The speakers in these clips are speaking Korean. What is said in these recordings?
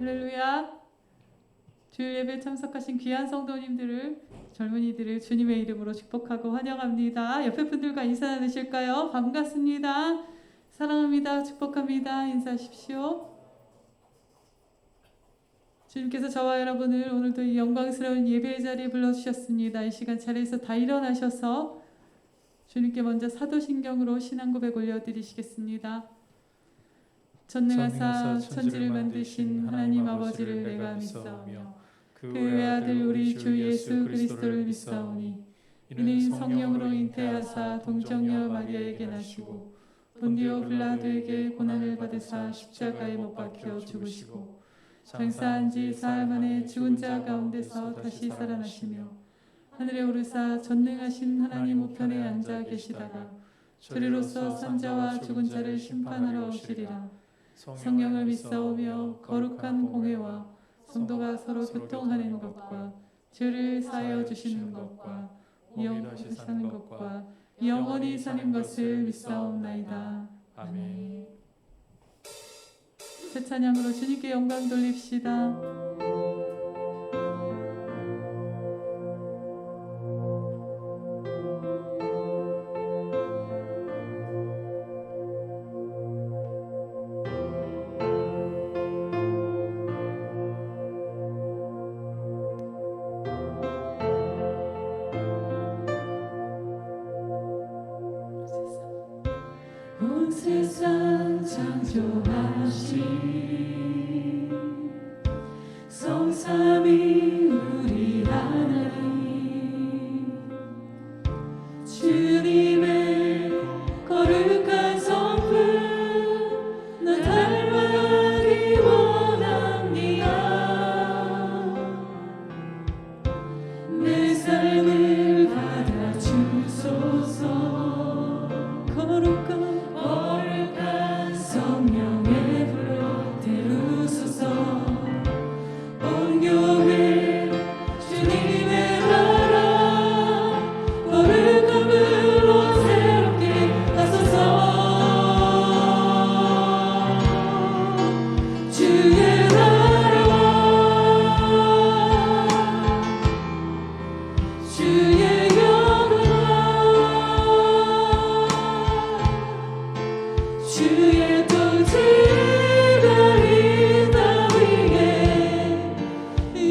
할렐루야. 주일 예배 참석하신 귀한 성도님들을, 젊은이들을 주님의 이름으로 축복하고 환영합니다. 옆에 분들과 인사 나누실까요? 반갑습니다. 사랑합니다. 축복합니다. 인사하십시오. 주님께서 저와 여러분을 오늘도 이 영광스러운 예배의 자리에 불러주셨습니다. 이 시간 자리에서 다 일어나셔서 주님께 먼저 사도신경으로 신앙 고백 올려드리시겠습니다. 전능하사 천지를 만드신 하나님 아버지를 내가 믿사오며 그 외아들 우리 주 예수 그리스도를 믿사오니 이는 성령으로 잉태하사 동정녀 마리아에게 나시고 본디오 빌라도에게 고난을 받으사 십자가에 못 박혀 죽으시고 장사한 지 사흘 만에 죽은 자 가운데서 다시 살아나시며 하늘에 오르사 전능하신 하나님 우편에 앉아 계시다가 저리로서 산자와 죽은 자를 심판하러 오시리라. 성령을 믿사오며 거룩한 공회와 성도가 서로 교통하는 것과 죄를 사하여 주시는 것과 영원히 사는 것과 영원히 사는 것을 믿사옵나이다. 아멘. 새 찬양으로 주님께 영광 돌립시다. 온 세상 창조하신 성삼위 우리 하나님 주님의 거룩한 성품 나 닮아가기 원합니다. 내 삶을 받아주소서. 거룩한 성령의 불로 태우소서. 온 교회 주님의 나라 거룩한 불로 새롭게 하소서. 주의 나라와 주의 주의 통치가 이 땅 위에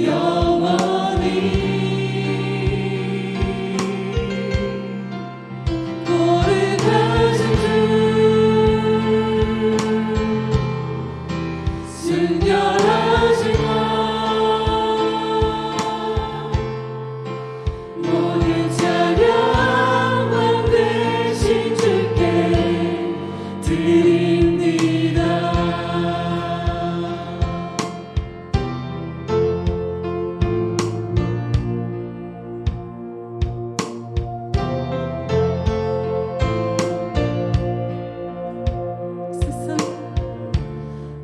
영원히 거룩하신 주 순결하신 것 모든 찬양 왕되신 주께 드립니다.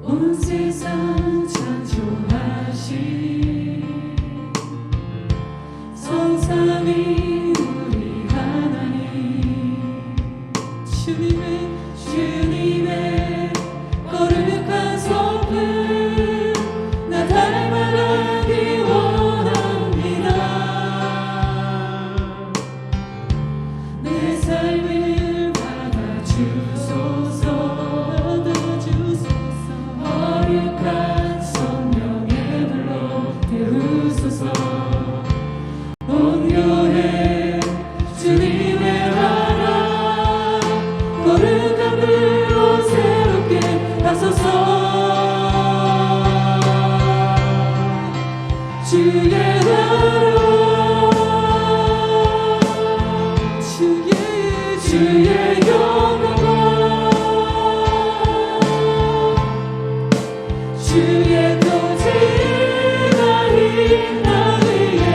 온 세상 창조하신 성삼위 우리 하나님 주님의 거룩한 성품 나 닮아가기 원합니다. 내 삶을 받아주소서. 거룩한 성령의 불로 태우소서. 온 교회 주님의 나라 거룩한 불로 새롭게 하소서. 주의 나라와 주의 영광과 주의 통치가 이 땅 위에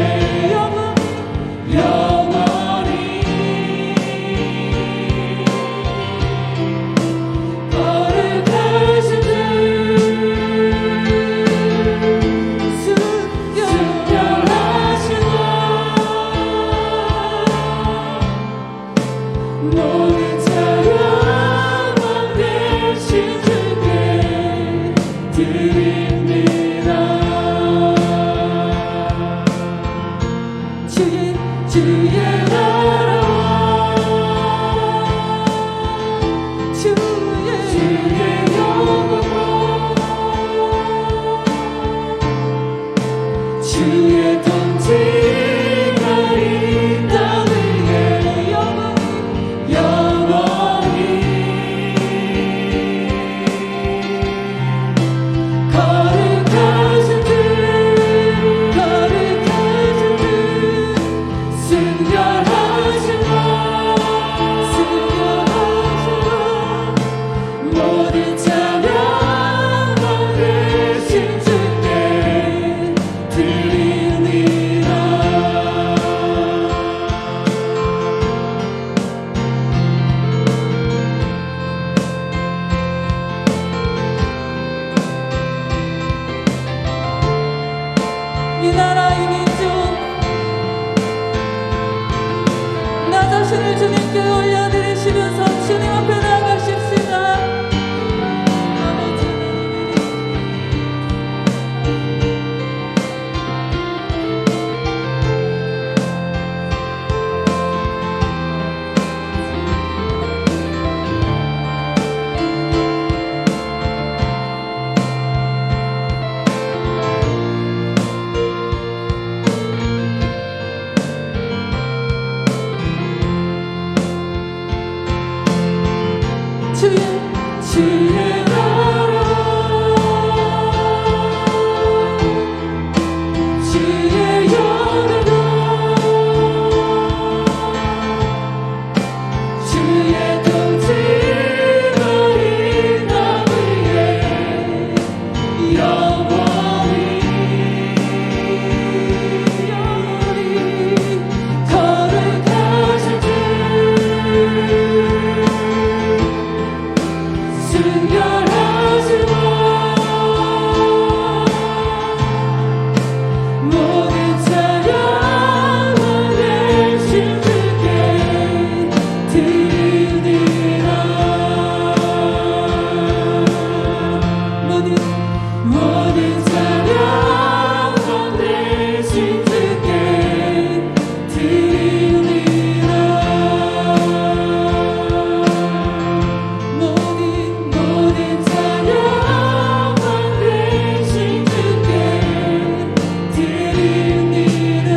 영원히 거룩하신 주 순결하신 것 모든 찬양 왕되신 주께 드립니다. 이 나라 이 민족 나 자신을 주님께 올려드리시면서 주님 앞에 나아가십시다. 아버지 주의 나라 주의 영광 주의 통치가 이 땅 위에 영원히 거룩하신 주 순결하신 왕 모든 찬양을 내신 주께 드리리라 모든 찬양을 내신 주께 드리리라 모든 찬양을 내신 주께 드리리라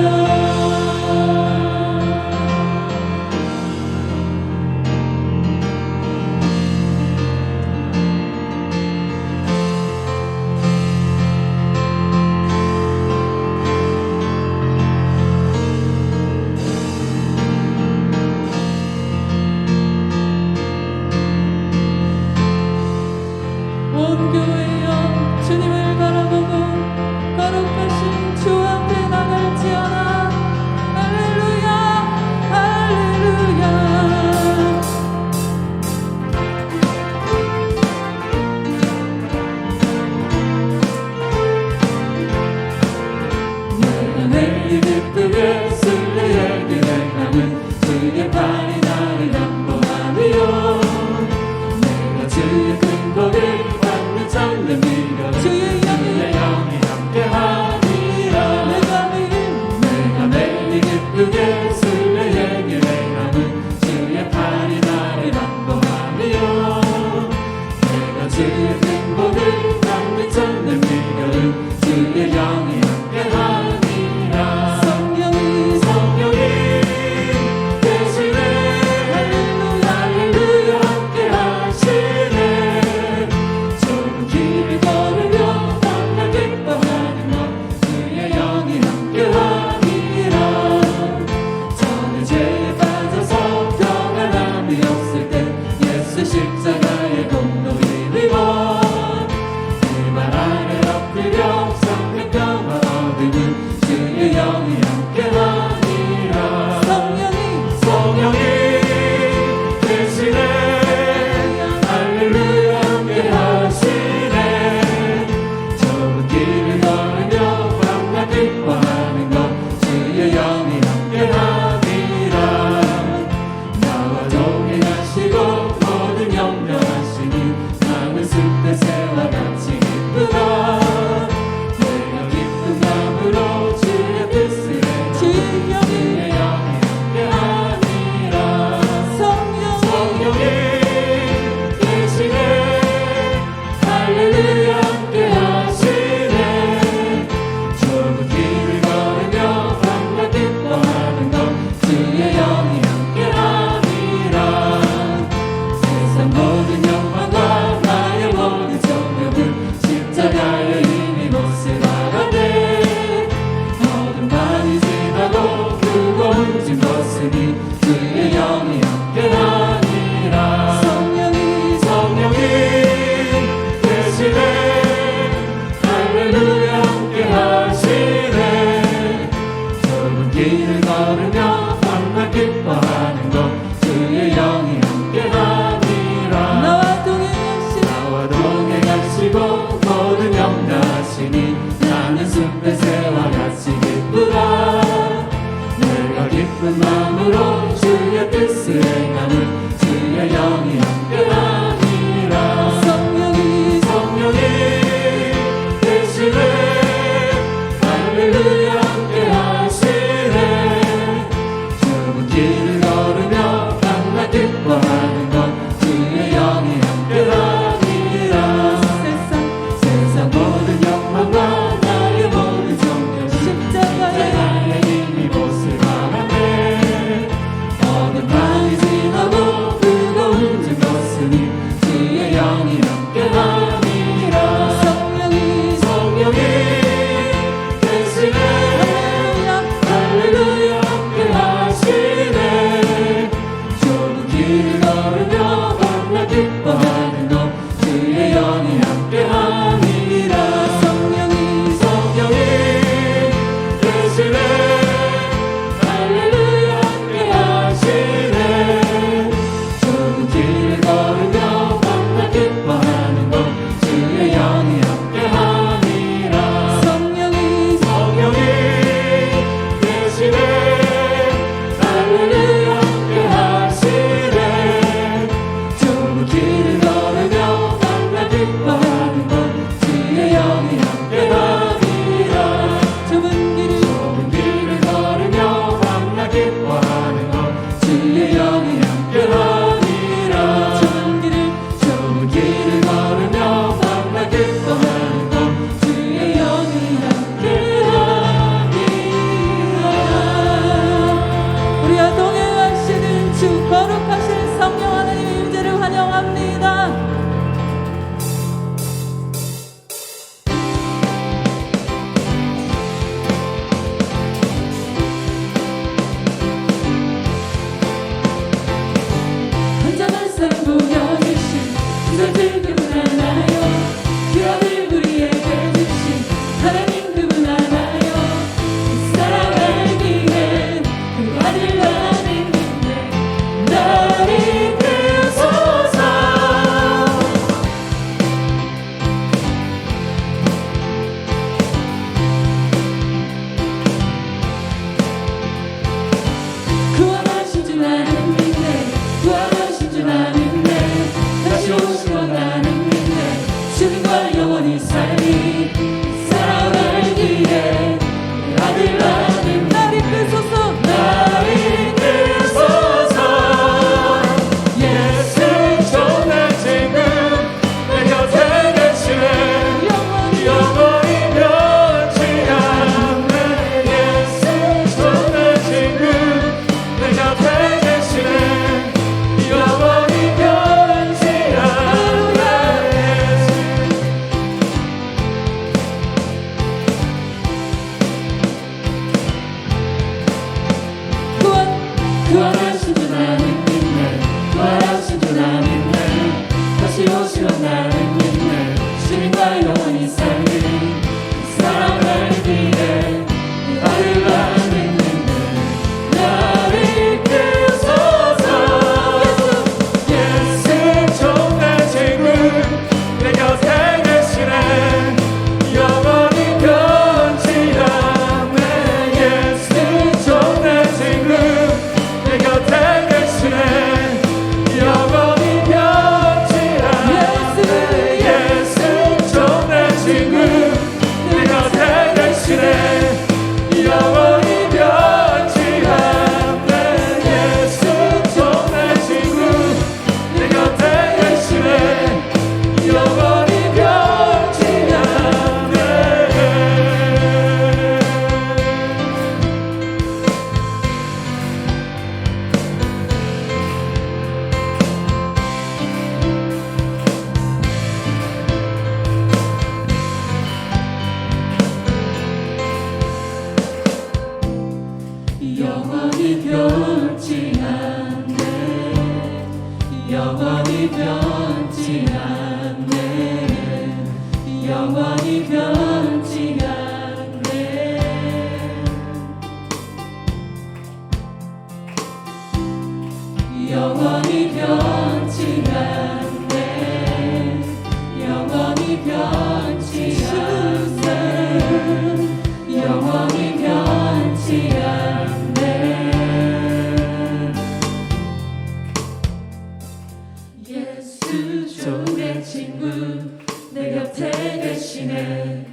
않네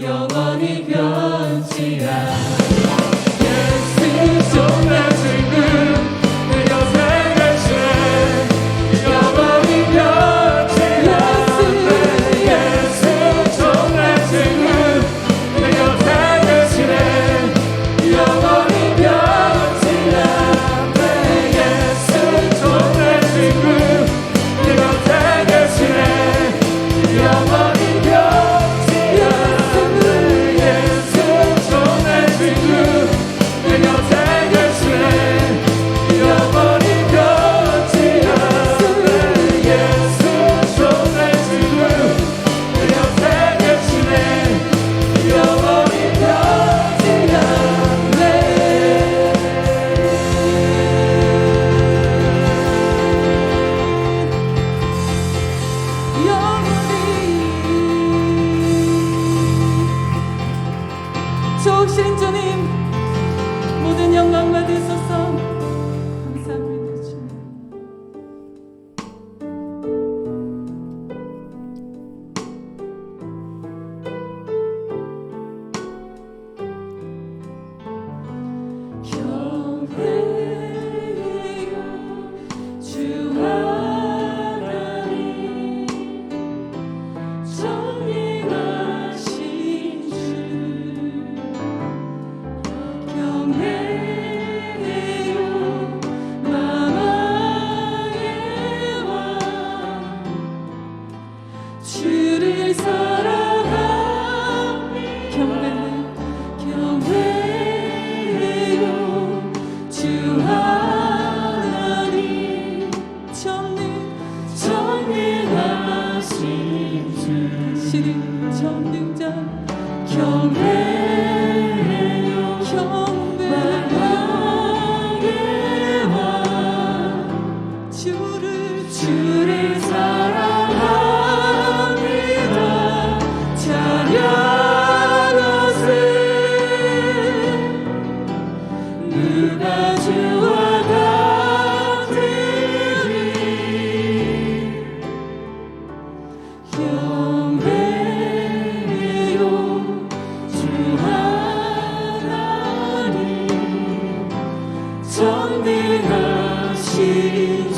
영원히 변치 않네 예수 정말 지금 내 곁에 계시네 영원히 변치 않네 예수 정말 지금 내 곁에 계시네 영원히 변치 않네 예수 정말 지금 내 곁에 계시네 영원히 변치 않네 예수 정말 지금 내 곁에 계시네 영원히 변치 않네 예수 정말 지금 내 곁에 계시네 영원히 변치 않네 좋으신 주님 모든 영광 받으소서. 감사합니다 주님. 경배해요 주 하나님 전능하신 주 경배해요 만왕의 왕 주를 사랑합니다 경배해요 주 하나님 전능하신 주 신의 전능자 경배해요 만왕의 왕 주를 주를 사랑합니다 찬양하세 누가 주와 같으리 경배해요 주 하나님 전능하신 주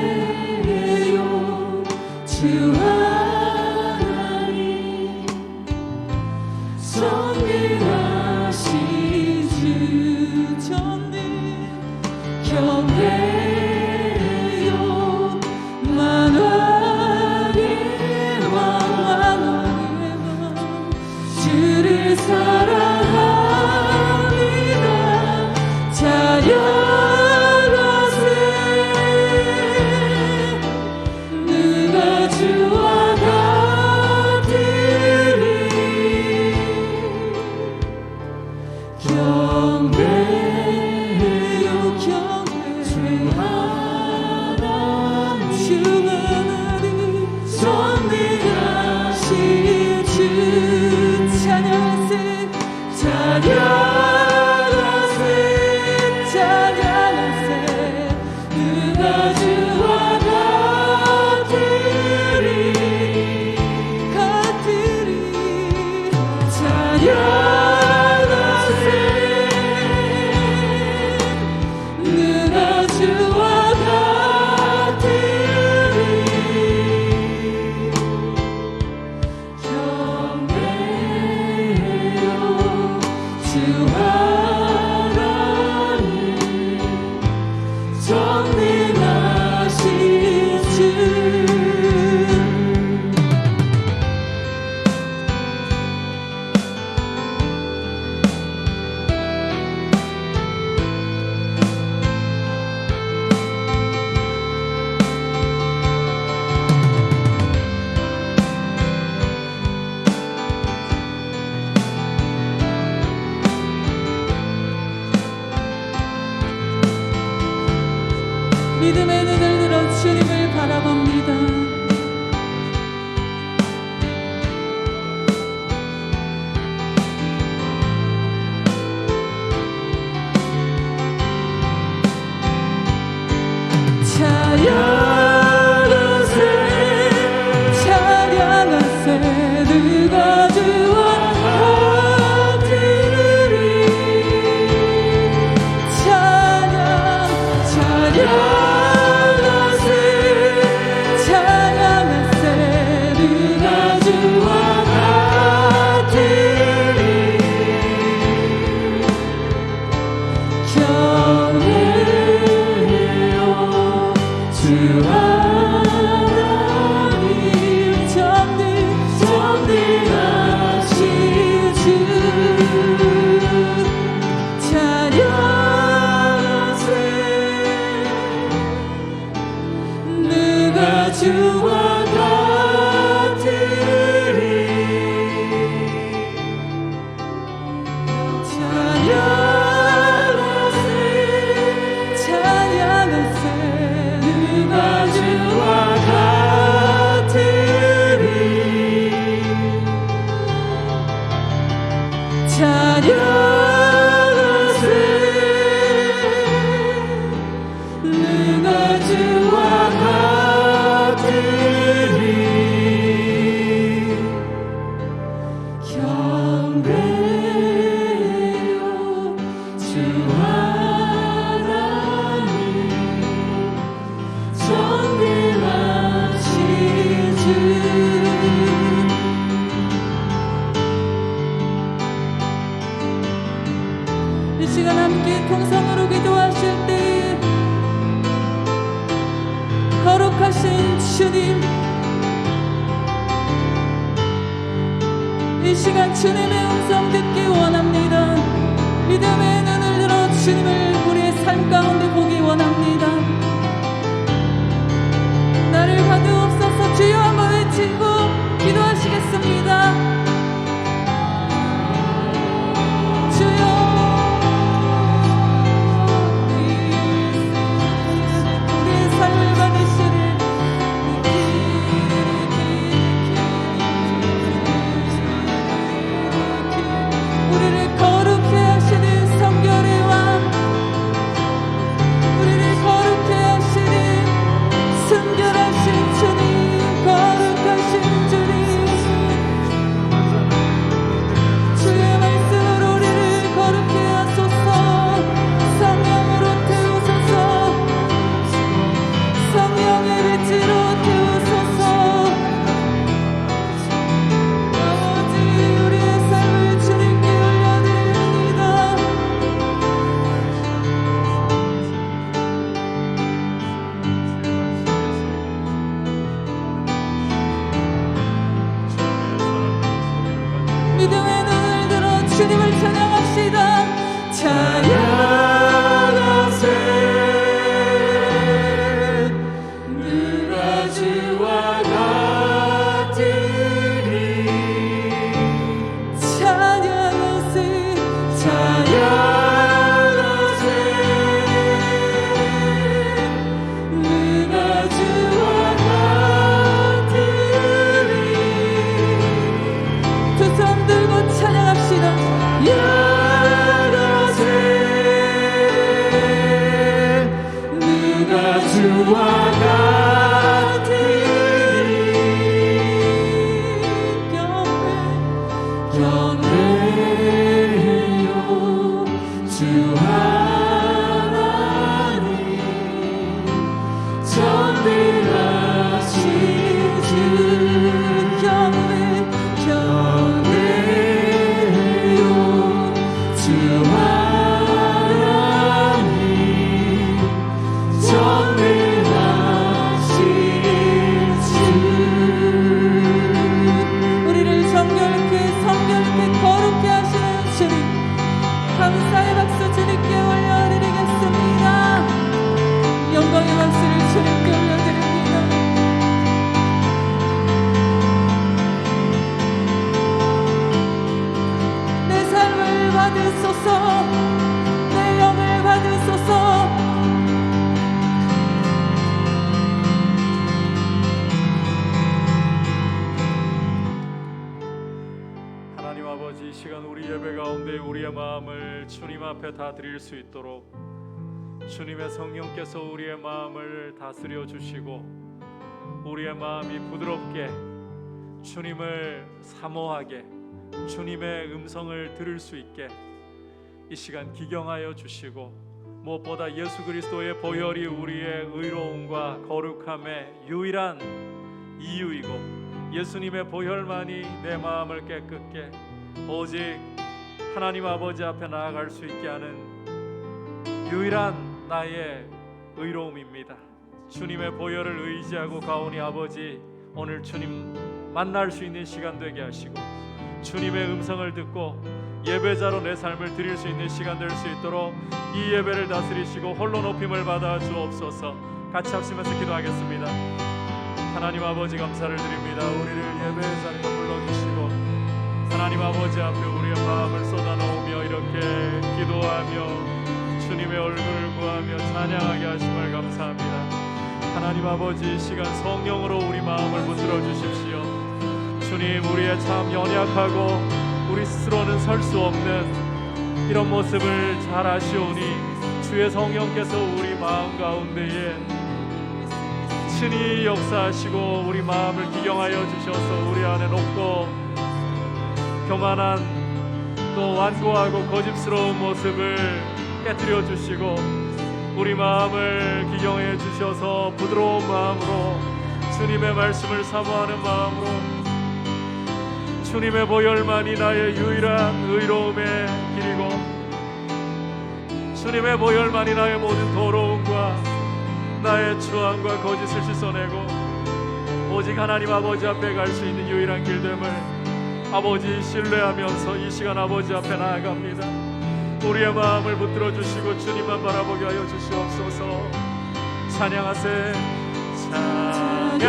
경배해요 주 하나님 전능하신 주 전능 경배해요 만왕의 왕 주를 사랑합니다 찬양하세 누가 주와 같으리 경배해요 주 하나님 전능하신 주 찬양하세 이 시간 주님의 음성 듣기 원합니다. 믿음의 눈을 들어 주님을 우리의 삶 가운데 보기 원합니다. 나를 받으옵소서. 주여 한번 외치고 기도하시겠습니다. 주여 우리의 삶을 받으시는 우리를 거룩해 하시는 성결의 왕, 우리를 거룩해 하시는 순결하신 주님, 거룩하신 주님, 주의 말씀으로 우리를 거룩해 하소서. 성령으로 태우소서. 성령의 빛으로 태우소서. 아버지, 우리의 삶을 주님께 올려드립니다. 믿음의 눈을 들어 주님을 찬양합시다. 찬양하세 누가 주와 같으리. 찬양하세 찬양하세 누가 주와 같으리. 두 손 들고 찬양합시다. 야가세 누가 주와 같으리. 경배해요 주 하나님, 전능하신 주. 경배해요 주 하나님, 전능하신 주. 우리를 정결케 성결케 거룩케 하시는 주님, 감사의 박수 주님께 올려드리겠습니다. 영광의 박수를 주님께 올려드립니다. 내 삶을 받으소서. 내 영을 받으소서. 하나님 아버지, 이 시간 우리 예배 가운데 우리의 마음을 주님 앞에 다 드릴 수 있도록 주님의 성령께서 우리의 마음을 다스려 주시고 우리의 마음이 부드럽게 주님을 사모하게 주님의 음성을 들을 수 있게 이 시간 기경하여 주시고, 무엇보다 예수 그리스도의 보혈이 우리의 의로움과 거룩함의 유일한 이유이고 예수님의 보혈만이 내 마음을 깨끗게 오직 하나님 아버지 앞에 나아갈 수 있게 하는 유일한 나의 의로움입니다. 주님의 보혈을 의지하고 가오니 아버지, 오늘 주님 만날 수 있는 시간 되게 하시고 주님의 음성을 듣고 예배자로 내 삶을 드릴 수 있는 시간 될 수 있도록 이 예배를 다스리시고 홀로 높임을 받아 주옵소서. 같이 합심해서 기도하겠습니다. 하나님 아버지, 감사를 드립니다. 우리를 예배의 자리로 불러주시고 하나님 아버지 앞에 우리의 마음을 쏟아놓으며 이렇게 기도하며 주님의 얼굴을 구하며 찬양하게 하심을 감사합니다. 하나님 아버지, 이 시간 성령으로 우리 마음을 붙들어 주십시오. 주님, 우리의 참 연약하고 우리 스스로는 설 수 없는 이런 모습을 잘 아시오니 주의 성령께서 우리 마음 가운데에 친히 역사하시고 우리 마음을 기경하여 주셔서 우리 안에 높고 교만한 또 완고하고 거짓스러운 모습을 깨뜨려 주시고 우리 마음을 기경해 주셔서 부드러운 마음으로 주님의 말씀을 사모하는 마음으로 주님의 보혈만이 나의 유일한 의로움의 길이고 주님의 보혈만이 나의 모든 더러움과 나의 추함과 거짓을 씻어내고 오직 하나님 아버지 앞에 갈 수 있는 유일한 길됨을 아버지 신뢰하면서 이 시간 아버지 앞에 나아갑니다. 우리의 마음을 붙들어 주시고 주님만 바라보게 하여 주시옵소서. 찬양하세 찬양하세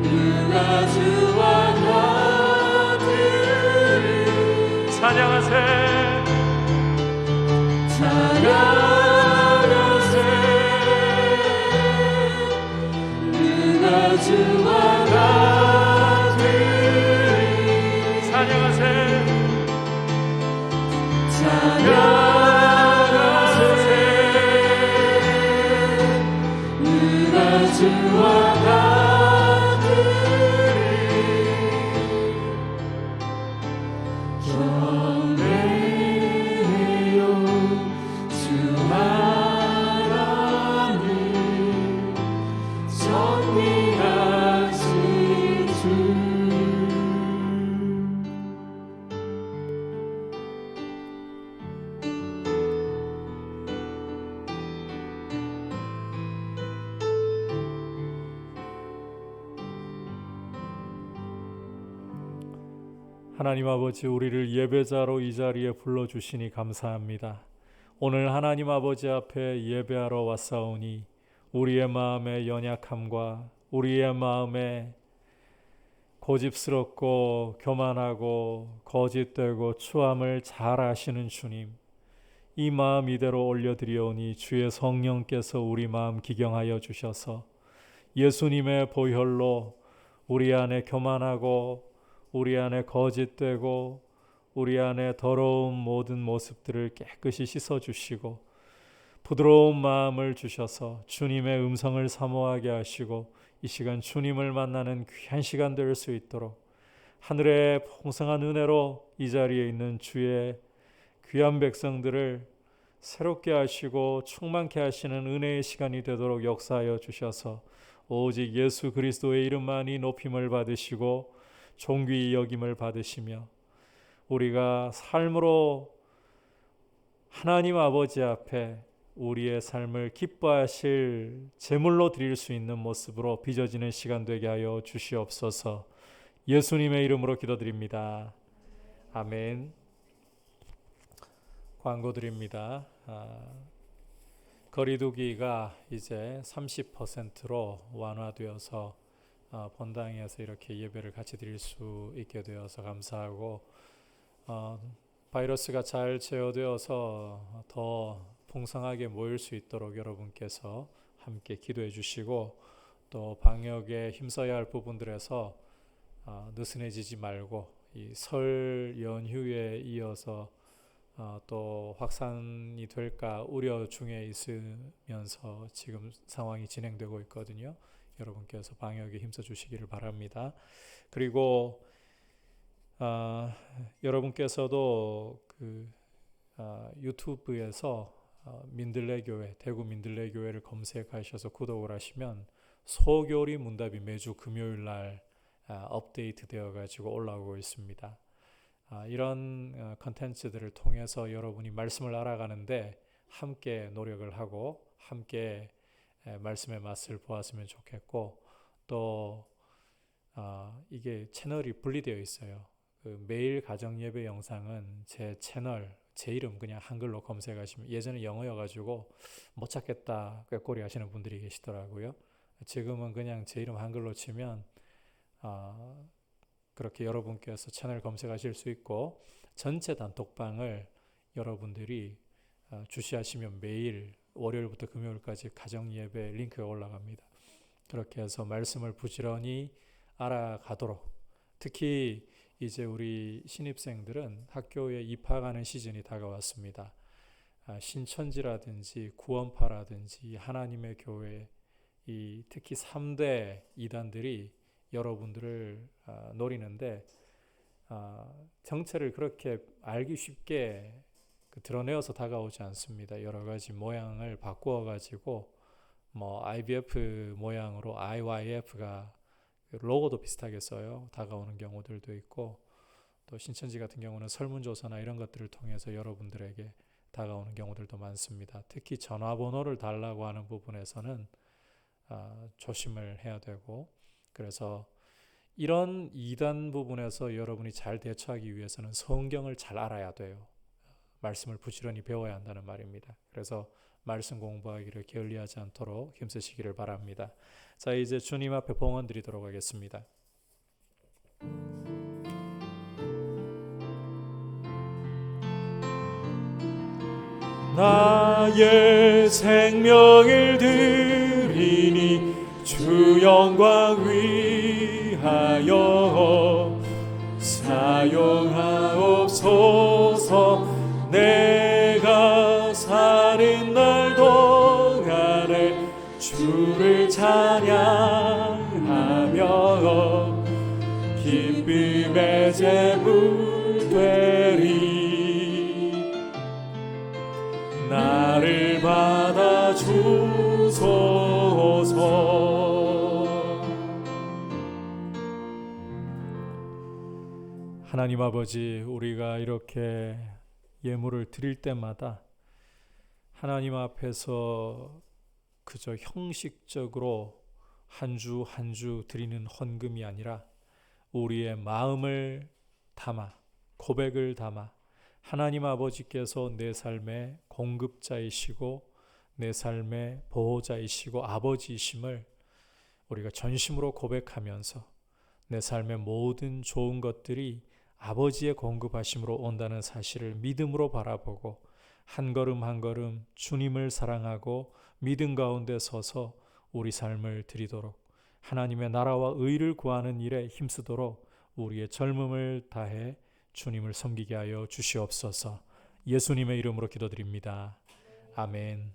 누가 주와 같으리 찬양하세 찬양하세 누가 주와 같으리 찬양하세 찬양하세 누가 주와 경배해요 주 하나님 정리하신 주. 하나님 아버지, 우리를 예배자로 이 자리에 불러주시니 감사합니다. 오늘 하나님 아버지 앞에 예배하러 왔사오니 우리의 마음의 연약함과 우리의 마음에 고집스럽고 교만하고 거짓되고 추함을 잘 아시는 주님, 이 마음 이대로 올려드리오니 주의 성령께서 우리 마음 기경하여 주셔서 예수님의 보혈로 우리 안에 교만하고 우리 안에 거짓되고 우리 안에 더러운 모든 모습들을 깨끗이 씻어주시고 부드러운 마음을 주셔서 주님의 음성을 사모하게 하시고 이 시간 주님을 만나는 귀한 시간 될 수 있도록 하늘의 풍성한 은혜로 이 자리에 있는 주의 귀한 백성들을 새롭게 하시고 충만케 하시는 은혜의 시간이 되도록 역사하여 주셔서 오직 예수 그리스도의 이름만이 높임을 받으시고 존귀 여김을 받으시며 우리가 삶으로 하나님 아버지 앞에 우리의 삶을 기뻐하실 제물로 드릴 수 있는 모습으로 빚어지는 시간 되게 하여 주시옵소서. 예수님의 이름으로 기도드립니다. 아멘. 광고 드립니다. 거리두기가 이제 30%로 완화되어서 본당에서 이렇게 예배를 같이 드릴 수 있게 되어서 감사하고 바이러스가 잘 제어되어서 더 풍성하게 모일 수 있도록 여러분께서 함께 기도해 주시고 또 방역에 힘써야 할 부분들에서 느슨해지지 말고 이 설 연휴에 이어서 또 확산이 될까 우려 중에 있으면서 지금 상황이 진행되고 있거든요. 여러분께서 방역에 힘써 주시기를 바랍니다. 그리고 여러분께서도 유튜브에서 민들레교회, 대구 민들레교회를 검색하셔서 구독을 하시면 소교리 문답이 매주 금요일 날 업데이트 되어 가지고 올라오고 있습니다. 이런 컨텐츠들을 통해서 여러분이 말씀을 알아가는데 함께 노력을 하고 함께 말씀의 맛을 보았으면 좋겠고 또 이게 채널이 분리되어 있어요. 매일 가정 예배 영상은 제 채널 제 이름 그냥 한글로 검색하시면 예전에 영어여가지고 못 찾겠다 꾀꼬리 하시는 분들이 계시더라고요. 지금은 그냥 제 이름 한글로 치면 그렇게 여러분께서 채널 검색하실 수 있고 전체 단톡방을 여러분들이 주시하시면 매일 월요일부터 금요일까지 가정예배 링크가 올라갑니다. 그렇게 해서 말씀을 부지런히 알아가도록 특히 이제 우리 신입생들은 학교에 입학하는 시즌이 다가왔습니다. 신천지라든지 구원파라든지 하나님의 교회 이 특히 3대 이단들이 여러분들을 노리는데 정체를 그렇게 알기 쉽게 드러내어서 다가오지 않습니다. 여러 가지 모양을 바꾸어 가지고 뭐 IBF 모양으로 IYF가 로고도 비슷하게 써요. 다가오는 경우들도 있고 또 신천지 같은 경우는 설문조사나 이런 것들을 통해서 여러분들에게 다가오는 경우들도 많습니다. 특히 전화번호를 달라고 하는 부분에서는 조심을 해야 되고 그래서 이런 이단 부분에서 여러분이 잘 대처하기 위해서는 성경을 잘 알아야 돼요. 말씀을 부지런히 배워야 한다는 말입니다. 그래서 말씀 공부하기를 게을리하지 않도록 힘쓰시기를 바랍니다. 자, 이제 주님 앞에 봉헌 드리도록 하겠습니다. 나의 생명을 드리니 주 영광 위하여 사용하옵소서. 내가 사는 날 동안에 주를 찬양하며 기쁨의 제물 되리. 나를 받아 주소서. 하나님 아버지, 우리가 이렇게 예물을 드릴 때마다 하나님 앞에서 그저 형식적으로 한 주 한 주 드리는 헌금이 아니라 우리의 마음을 담아, 고백을 담아 하나님 아버지께서 내 삶의 공급자이시고 내 삶의 보호자이시고 아버지이심을 우리가 전심으로 고백하면서 내 삶의 모든 좋은 것들이 아버지의 공급하심으로 온다는 사실을 믿음으로 바라보고 한 걸음 한 걸음 주님을 사랑하고 믿음 가운데 서서 우리 삶을 드리도록 하나님의 나라와 의를 구하는 일에 힘쓰도록 우리의 젊음을 다해 주님을 섬기게 하여 주시옵소서. 예수님의 이름으로 기도드립니다. 아멘.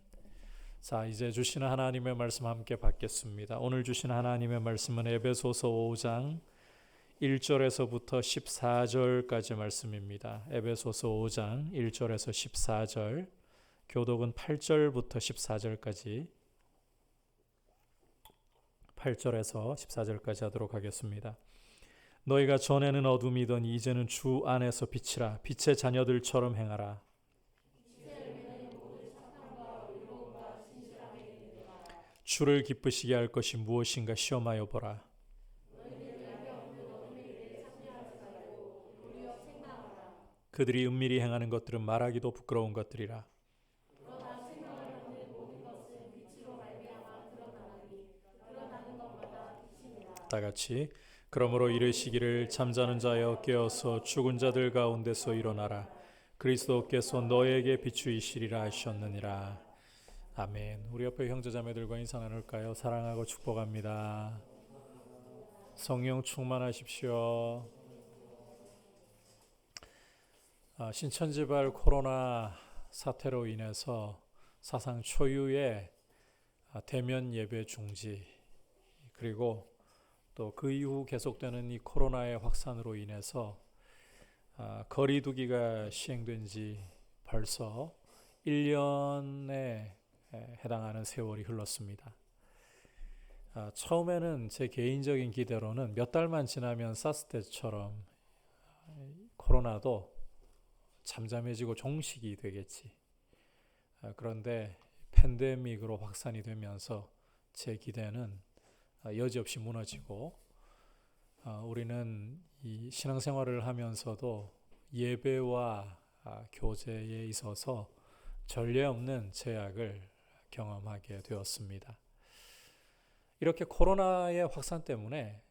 자, 이제 주시는 하나님의 말씀 함께 받겠습니다. 오늘 주시는 하나님의 말씀은 에베소서 5장 1절에서부터 14절까지 말씀입니다. 에베소서 5장 1절에서 14절, 교독은 8절부터 14절까지 8절에서 14절까지 하도록 하겠습니다. 너희가 전에는 어둠이더니 이제는 주 안에서 빛이라. 빛의 자녀들처럼 행하라. 주를 기쁘시게 할 것이 무엇인가 시험하여 보라. 그들이 은밀히 행하는 것들은 말하기도 부끄러운 것들이라. 다 같이 그러므로 이르시기를 잠자는 자여 깨어서 죽은 자들 가운데서 일어나라. 그리스도께서 너에게 비추이시리라 하셨느니라. 아멘. 우리 옆에 형제자매들과 인사 나눌까요? 사랑하고 축복합니다. 성령 충만하십시오. 신천지발 코로나 사태로 인해서 사상 초유의 대면 예배 중지, 그리고 또 그 이후 계속되는 이 코로나의 확산으로 인해서 거리 두기가 시행된 지 벌써 1년에 해당하는 세월이 흘렀습니다. 처음에는 제 개인적인 기대로는 몇 달만 지나면 사스 때처럼 코로나도 잠잠해지고 종식이 되겠지. 그런데 팬데믹으로 확산이 되면서 제 기대는 여지없이 무너지고, 우리는 이 신앙생활을 하면서도 예배와 교제에 있어서 전례 없는 제약을 경험하게 되었습니다. 이렇게 코로나의 확산 때문에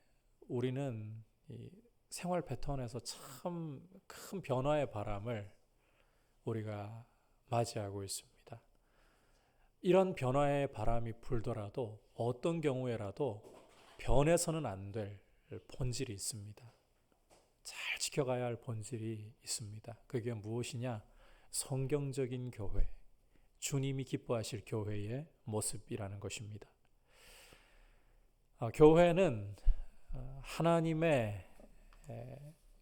우리는 이 생활 패턴에서 참 큰 변화의 바람을 우리가 맞이하고 있습니다. 이런 변화의 바람이 불더라도 어떤 경우에라도 변해서는 안 될 본질이 있습니다. 잘 지켜가야 할 본질이 있습니다. 그게 무엇이냐? 성경적인 교회, 주님이 기뻐하실 교회의 모습이라는 것입니다. 교회는 하나님의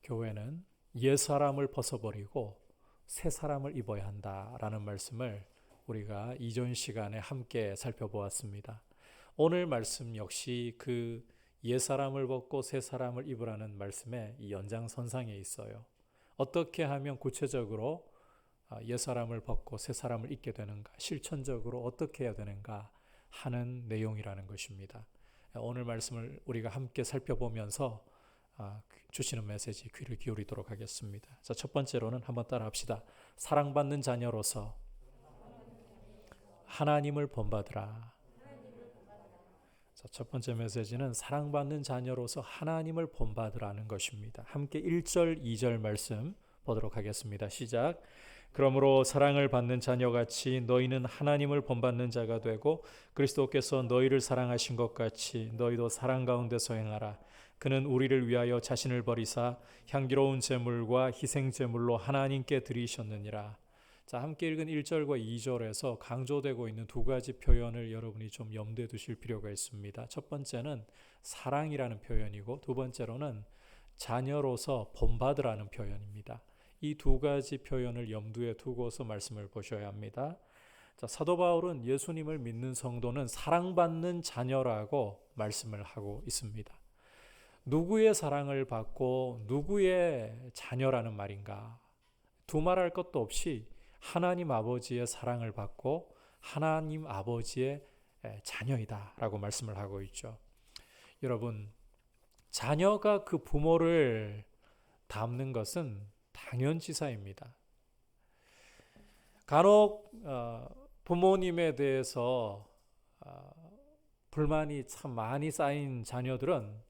교회는 옛사람을 벗어버리고 새 사람을 입어야 한다라는 말씀을 우리가 이전 시간에 함께 살펴보았습니다. 오늘 말씀 역시 그 옛사람을 벗고 새 사람을 입으라는 말씀의 이 연장선상에 있어요. 어떻게 하면 구체적으로 옛사람을 벗고 새 사람을 입게 되는가, 실천적으로 어떻게 해야 되는가 하는 내용이라는 것입니다. 오늘 말씀을 우리가 함께 살펴보면서 주시는 메시지 귀를 기울이도록 하겠습니다. 자, 첫 번째로는 한번 따라 합시다. 사랑받는 자녀로서 하나님을 본받으라. 자, 첫 번째 메시지는 사랑받는 자녀로서 하나님을 본받으라는 것입니다. 함께 1절, 2절 말씀 보도록 하겠습니다. 시작. 그러므로 사랑을 받는 자녀같이 너희는 하나님을 본받는 자가 되고 그리스도께서 너희를 사랑하신 것 같이 너희도 사랑 가운데서 행하라. 그는 우리를 위하여 자신을 버리사 향기로운 제물과 희생 제물로 하나님께 드리셨느니라. 자, 함께 읽은 1절과 2절에서 강조되고 있는 두 가지 표현을 여러분이 좀 염두에 두실 필요가 있습니다. 첫 번째는 사랑이라는 표현이고 두 번째로는 자녀로서 본받으라는 표현입니다. 이 두 가지 표현을 염두에 두고서 말씀을 보셔야 합니다. 자, 사도 바울은 예수님을 믿는 성도는 사랑받는 자녀라고 말씀을 하고 있습니다. 누구의 사랑을 받고 누구의 자녀라는 말인가? 두말할 것도 없이 하나님 아버지의 사랑을 받고 하나님 아버지의 자녀이다 라고 말씀을 하고 있죠. 여러분, 자녀가 그 부모를 닮는 것은 당연지사입니다. 간혹 부모님에 대해서 불만이 참 많이 쌓인 자녀들은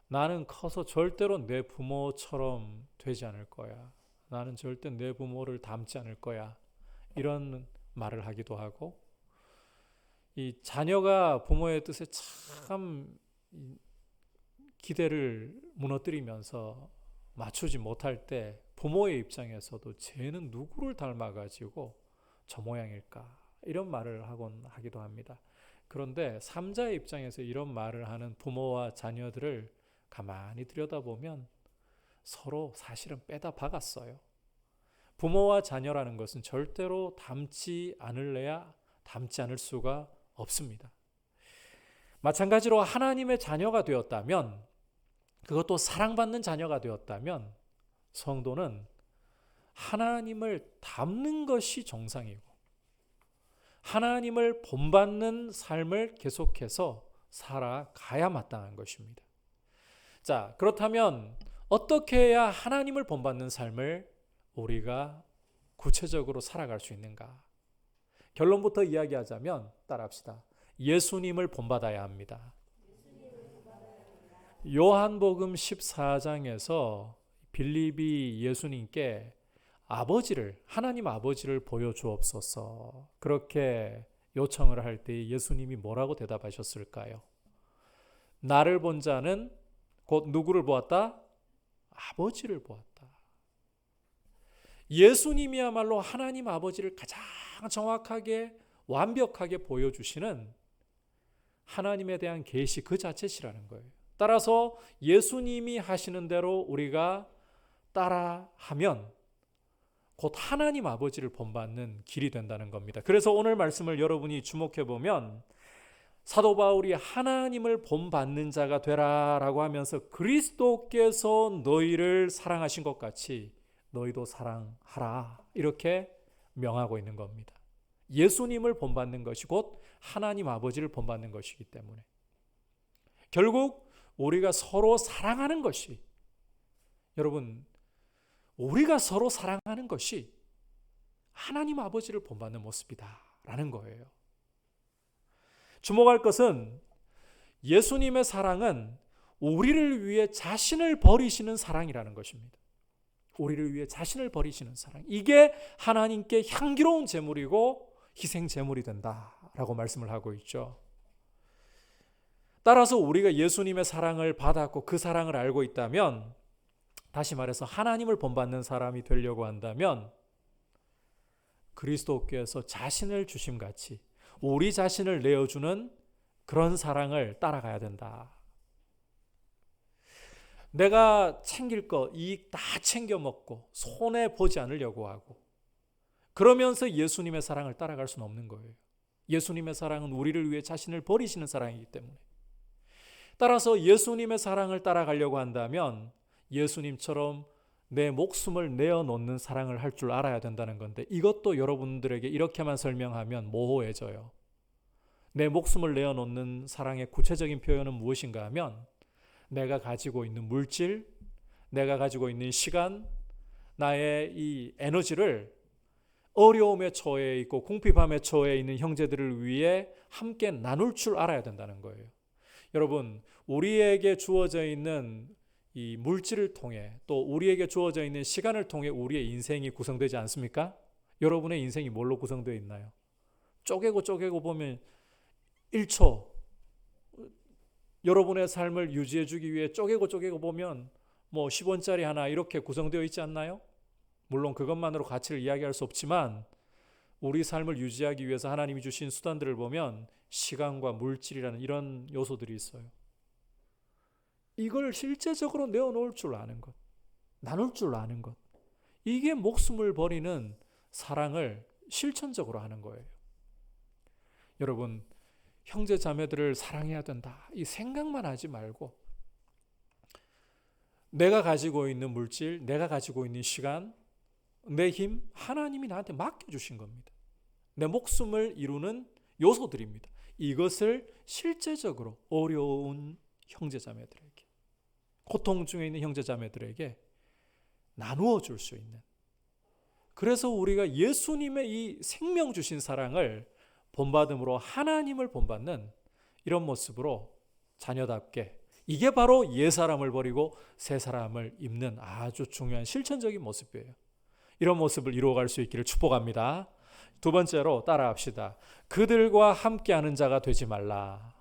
나는 커서 절대로 내 부모처럼 되지 않을 거야. 나는 절대 내 부모를 닮지 않을 거야. 이런 말을 하기도 하고, 이 자녀가 부모의 뜻에 참 기대를 무너뜨리면서 맞추지 못할 때 부모의 입장에서도 쟤는 누구를 닮아가지고 저 모양일까? 이런 말을 하곤 하기도 합니다. 그런데 삼자의 입장에서 이런 말을 하는 부모와 자녀들을 가만히 들여다보면 서로 사실은 빼다 박았어요. 부모와 자녀라는 것은 절대로 닮지 않을래야 닮지 않을 수가 없습니다. 마찬가지로 하나님의 자녀가 되었다면, 그것도 사랑받는 자녀가 되었다면 성도는 하나님을 닮는 것이 정상이고 하나님을 본받는 삶을 계속해서 살아가야 마땅한 것입니다. 자, 그렇다면 어떻게 해야 하나님을 본받는 삶을 우리가 구체적으로 살아갈 수 있는가? 결론부터 이야기하자면 따라합시다. 예수님을 본받아야 합니다. 요한복음 14장에서 빌립이 예수님께 하나님 아버지를 보여주옵소서 그렇게 요청을 할 때 예수님이 뭐라고 대답하셨을까요? 나를 본 자는 곧 누구를 보았다? 아버지를 보았다. 예수님이야말로 하나님 아버지를 가장 정확하게 완벽하게 보여주시는 하나님에 대한 계시 그 자체시라는 거예요. 따라서 예수님이 하시는 대로 우리가 따라하면 곧 하나님 아버지를 본받는 길이 된다는 겁니다. 그래서 오늘 말씀을 여러분이 주목해 보면 사도 바울이 하나님을 본받는 자가 되라라고 하면서 그리스도께서 너희를 사랑하신 것 같이 너희도 사랑하라 이렇게 명하고 있는 겁니다. 예수님을 본받는 것이 곧 하나님 아버지를 본받는 것이기 때문에 결국 우리가 서로 사랑하는 것이, 여러분, 우리가 서로 사랑하는 것이 하나님 아버지를 본받는 모습이다라는 거예요. 주목할 것은 예수님의 사랑은 우리를 위해 자신을 버리시는 사랑이라는 것입니다. 우리를 위해 자신을 버리시는 사랑. 이게 하나님께 향기로운 제물이고 희생 제물이 된다라고 말씀을 하고 있죠. 따라서 우리가 예수님의 사랑을 받았고 그 사랑을 알고 있다면, 다시 말해서 하나님을 본받는 사람이 되려고 한다면 그리스도께서 자신을 주심같이 우리 자신을 내어주는 그런 사랑을 따라가야 된다. 내가 챙길 거 이익 다 챙겨 먹고 손해보지 않으려고 하고 그러면서 예수님의 사랑을 따라갈 수는 없는 거예요. 예수님의 사랑은 우리를 위해 자신을 버리시는 사랑이기 때문에. 따라서 예수님의 사랑을 따라가려고 한다면 예수님처럼 내 목숨을 내어놓는 사랑을 할 줄 알아야 된다는 건데, 이것도 여러분들에게 이렇게만 설명하면 모호해져요. 내 목숨을 내어놓는 사랑의 구체적인 표현은 무엇인가 하면 내가 가지고 있는 물질, 내가 가지고 있는 시간, 나의 이 에너지를 어려움에 처해 있고 궁핍함에 처해 있는 형제들을 위해 함께 나눌 줄 알아야 된다는 거예요. 여러분, 우리에게 주어져 있는 이 물질을 통해 또 우리에게 주어져 있는 시간을 통해 우리의 인생이 구성되지 않습니까? 여러분의 인생이 뭘로 구성되어 있나요? 쪼개고 보면 1초, 여러분의 삶을 유지해 주기 위해 쪼개고 보면 뭐 10원짜리 하나 이렇게 구성되어 있지 않나요? 물론 그것만으로 가치를 이야기할 수 없지만 우리 삶을 유지하기 위해서 하나님이 주신 수단들을 보면 시간과 물질이라는 이런 요소들이 있어요. 이걸 실제적으로 내어놓을 줄 아는 것, 나눌 줄 아는 것, 이게 목숨을 버리는 사랑을 실천적으로 하는 거예요. 여러분, 형제 자매들을 사랑해야 된다, 이 생각만 하지 말고 내가 가지고 있는 물질, 내가 가지고 있는 시간, 내 힘, 하나님이 나한테 맡겨주신 겁니다. 내 목숨을 이루는 요소들입니다. 이것을 실제적으로 어려운 형제자매들에게, 고통 중에 있는 형제자매들에게 나누어 줄 수 있는, 그래서 우리가 예수님의 이 생명 주신 사랑을 본받음으로 하나님을 본받는 이런 모습으로 자녀답게, 이게 바로 옛사람을 버리고 새 사람을 입는 아주 중요한 실천적인 모습이에요. 이런 모습을 이루어갈 수 있기를 축복합니다. 두 번째로 따라합시다. 그들과 함께하는 자가 되지 말라.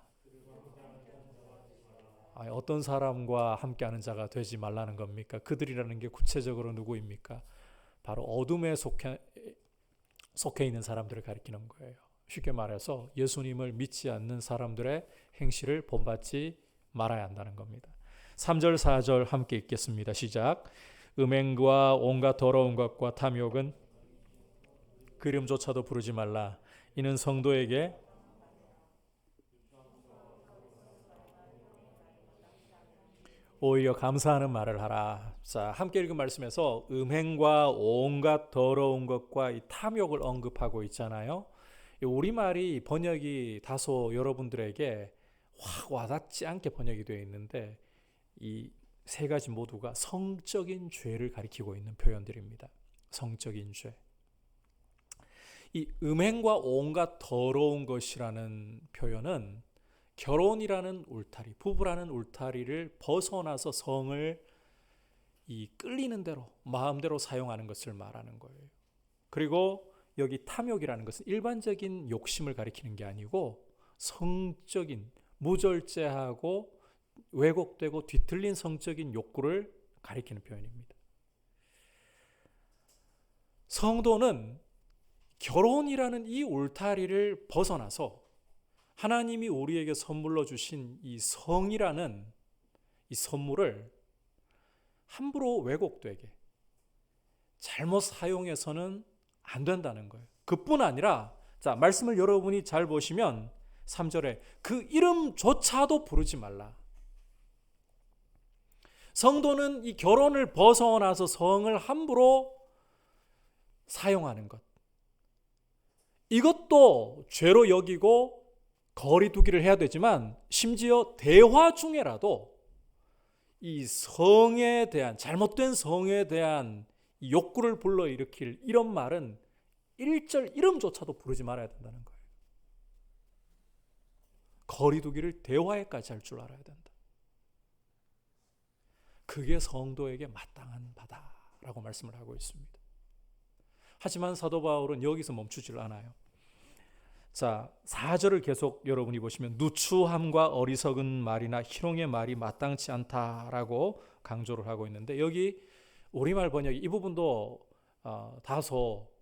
어떤 사람과 함께하는 자가 되지 말라는 겁니까? 그들이라는 게 구체적으로 누구입니까? 바로 어둠에 속해 있는 사람들을 가리키는 거예요. 쉽게 말해서 예수님을 믿지 않는 사람들의 행실을 본받지 말아야 한다는 겁니다. 3절 4절 함께 읽겠습니다. 시작. 음행과 온갖 더러운 것과 탐욕은 그 이름조차도 부르지 말라. 이는 성도에게 오히려 감사하는 말을 하라. 자, 함께 읽은 말씀에서 음행과 온갖 더러운 것과 이 탐욕을 언급하고 있잖아요. 우리말이 번역이 다소 여러분들에게 확 와닿지 않게 번역이 되어 있는데 이 세 가지 모두가 성적인 죄를 가리키고 있는 표현들입니다. 성적인 죄. 이 음행과 온갖 더러운 것이라는 표현은 결혼이라는 울타리, 부부라는 울타리를 벗어나서 성을 이 끌리는 대로 마음대로 사용하는 것을 말하는 거예요. 그리고 여기 탐욕이라는 것은 일반적인 욕심을 가리키는 게 아니고 성적인, 무절제하고 왜곡되고 뒤틀린 성적인 욕구를 가리키는 표현입니다. 성도는 결혼이라는 이 울타리를 벗어나서 하나님이 우리에게 선물로 주신 이 성이라는 이 선물을 함부로 왜곡되게 잘못 사용해서는 안 된다는 거예요. 그뿐 아니라, 자, 말씀을 여러분이 잘 보시면 3절에 그 이름조차도 부르지 말라. 성도는 이 결혼을 벗어나서 성을 함부로 사용하는 것, 이것도 죄로 여기고 거리 두기를 해야 되지만 심지어 대화 중에라도 이 성에 대한, 잘못된 성에 대한 욕구를 불러일으킬 이런 말은 1절 이름조차도 부르지 말아야 된다는 거예요. 거리 두기를 대화에까지 할 줄 알아야 된다. 그게 성도에게 마땅한 바다라고 말씀을 하고 있습니다. 하지만 사도 바울은 여기서 멈추질 않아요. 자, 4절을 계속 여러분이 보시면 누추함과 어리석은 말이나 희롱의 말이 마땅치 않다라고 강조를 하고 있는데, 여기 우리말 번역이 이 부분도 다소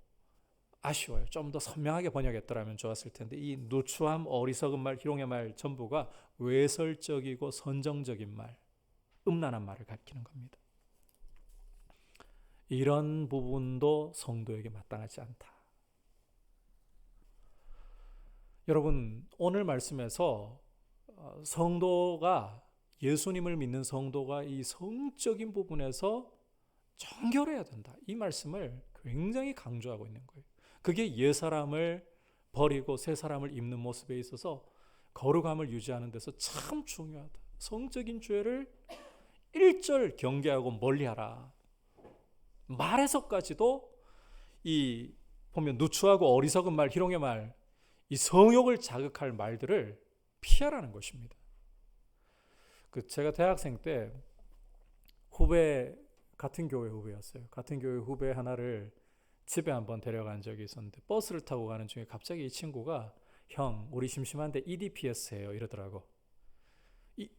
아쉬워요. 좀 더 선명하게 번역했더라면 좋았을 텐데, 이 누추함, 어리석은 말, 희롱의 말 전부가 외설적이고 선정적인 말, 음란한 말을 가리키는 겁니다. 이런 부분도 성도에게 마땅하지 않다. 여러분, 오늘 말씀에서 성도가, 예수님을 믿는 성도가 이 성적인 부분에서 정결해야 된다, 이 말씀을 굉장히 강조하고 있는 거예요. 그게 옛사람을 버리고 새 사람을 입는 모습에 있어서 거룩함을 유지하는 데서 참 중요하다. 성적인 죄를 1절 경계하고 멀리하라. 말에서까지도 이 보면 누추하고 어리석은 말, 희롱의 말, 이 성욕을 자극할 말들을 피하라는 것입니다. 제가 대학생 때 후배, 같은 교회 후배였어요. 같은 교회 후배 하나를 집에 한번 데려간 적이 있었는데 버스를 타고 가는 중에 갑자기 이 친구가 형, 우리 심심한데 EDPS 해요 이러더라고.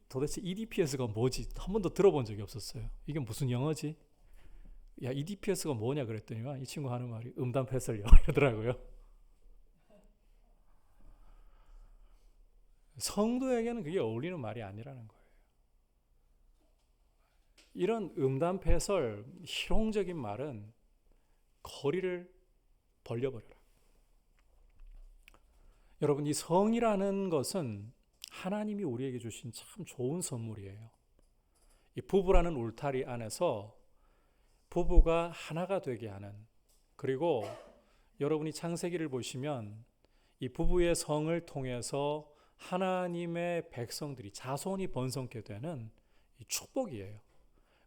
도대체 EDPS가 뭐지? 한 번도 들어본 적이 없었어요. 이게 무슨 영어지? 야, EDPS가 뭐냐 그랬더니만 이 친구 하는 말이 음담 패설요 이러더라고요. 성도에게는 그게 어울리는 말이 아니라는 거예요. 이런 음담 패설, 희롱적인 말은 거리를 벌려버려라. 여러분, 이 성이라는 것은 하나님이 우리에게 주신 참 좋은 선물이에요. 이 부부라는 울타리 안에서 부부가 하나가 되게 하는, 그리고 여러분이 창세기를 보시면 이 부부의 성을 통해서 하나님의 백성들이 자손이 번성케 되는 이 축복이에요.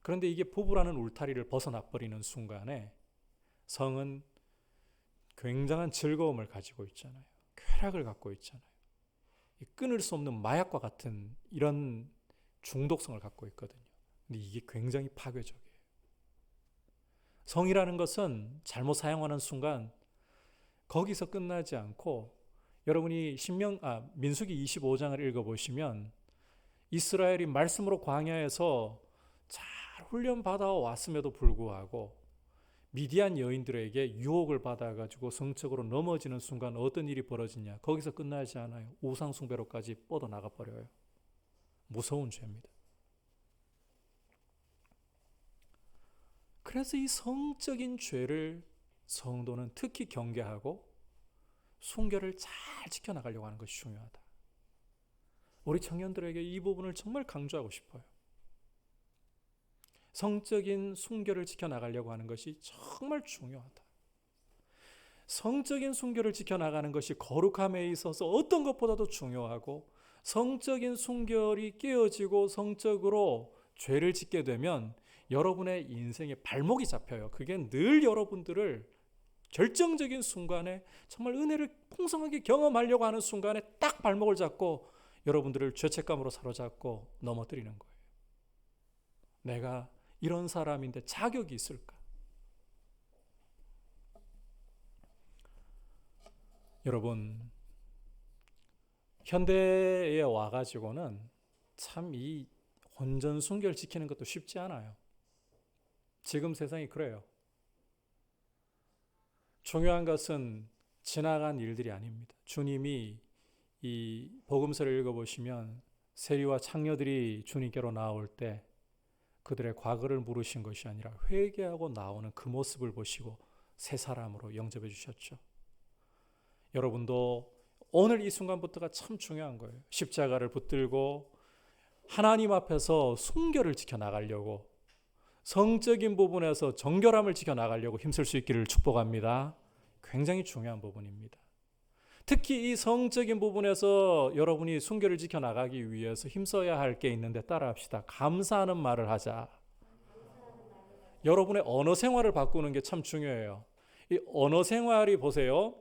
그런데 이게 부부라는 울타리를 벗어나 버리는 순간에 성은 굉장한 즐거움을 가지고 있잖아요. 쾌락을 갖고 있잖아요. 끊을 수 없는 마약과 같은 이런 중독성을 갖고 있거든요. 근데 이게 굉장히 파괴적이에요. 성이라는 것은 잘못 사용하는 순간 거기서 끝나지 않고, 여러분이 민수기 25장을 읽어보시면 이스라엘이 말씀으로 광야에서 잘 훈련받아 왔음에도 불구하고 미디안 여인들에게 유혹을 받아가지고 성적으로 넘어지는 순간 어떤 일이 벌어지냐? 거기서 끝나지 않아요. 우상 숭배로까지 뻗어나가 버려요. 무서운 죄입니다. 그래서 이 성적인 죄를 성도는 특히 경계하고 순결을 잘 지켜나가려고 하는 것이 중요하다. 우리 청년들에게 이 부분을 정말 강조하고 싶어요. 성적인 순결을 지켜나가려고 하는 것이 정말 중요하다. 성적인 순결을 지켜나가는 것이 거룩함에 있어서 어떤 것보다도 중요하고, 성적인 순결이 깨어지고 성적으로 죄를 짓게 되면 여러분의 인생에 발목이 잡혀요. 그게 늘 여러분들을 결정적인 순간에 정말 은혜를 풍성하게 경험하려고 하는 순간에 딱 발목을 잡고 여러분들을 죄책감으로 사로잡고 넘어뜨리는 거예요. 내가 이런 사람인데 자격이 있을까? 여러분, 현대에 와가지고는 참 이 혼전 순결 지키는 것도 쉽지 않아요. 지금 세상이 그래요. 중요한 것은 지나간 일들이 아닙니다. 주님이 이 복음서를 읽어보시면 세리와 창녀들이 주님께로 나올 때 그들의 과거를 물으신 것이 아니라 회개하고 나오는 그 모습을 보시고 새 사람으로 영접해 주셨죠. 여러분도 오늘 이 순간부터가 참 중요한 거예요. 십자가를 붙들고 하나님 앞에서 순결을 지켜나가려고, 성적인 부분에서 정결함을 지켜나가려고 힘쓸 수 있기를 축복합니다. 굉장히 중요한 부분입니다. 특히 이 성적인 부분에서 여러분이 순결을 지켜나가기 위해서 힘써야 할 게 있는데 따라합시다. 감사하는 말을 하자. 여러분의 언어 생활을 바꾸는 게 참 중요해요. 이 언어 생활이 보세요.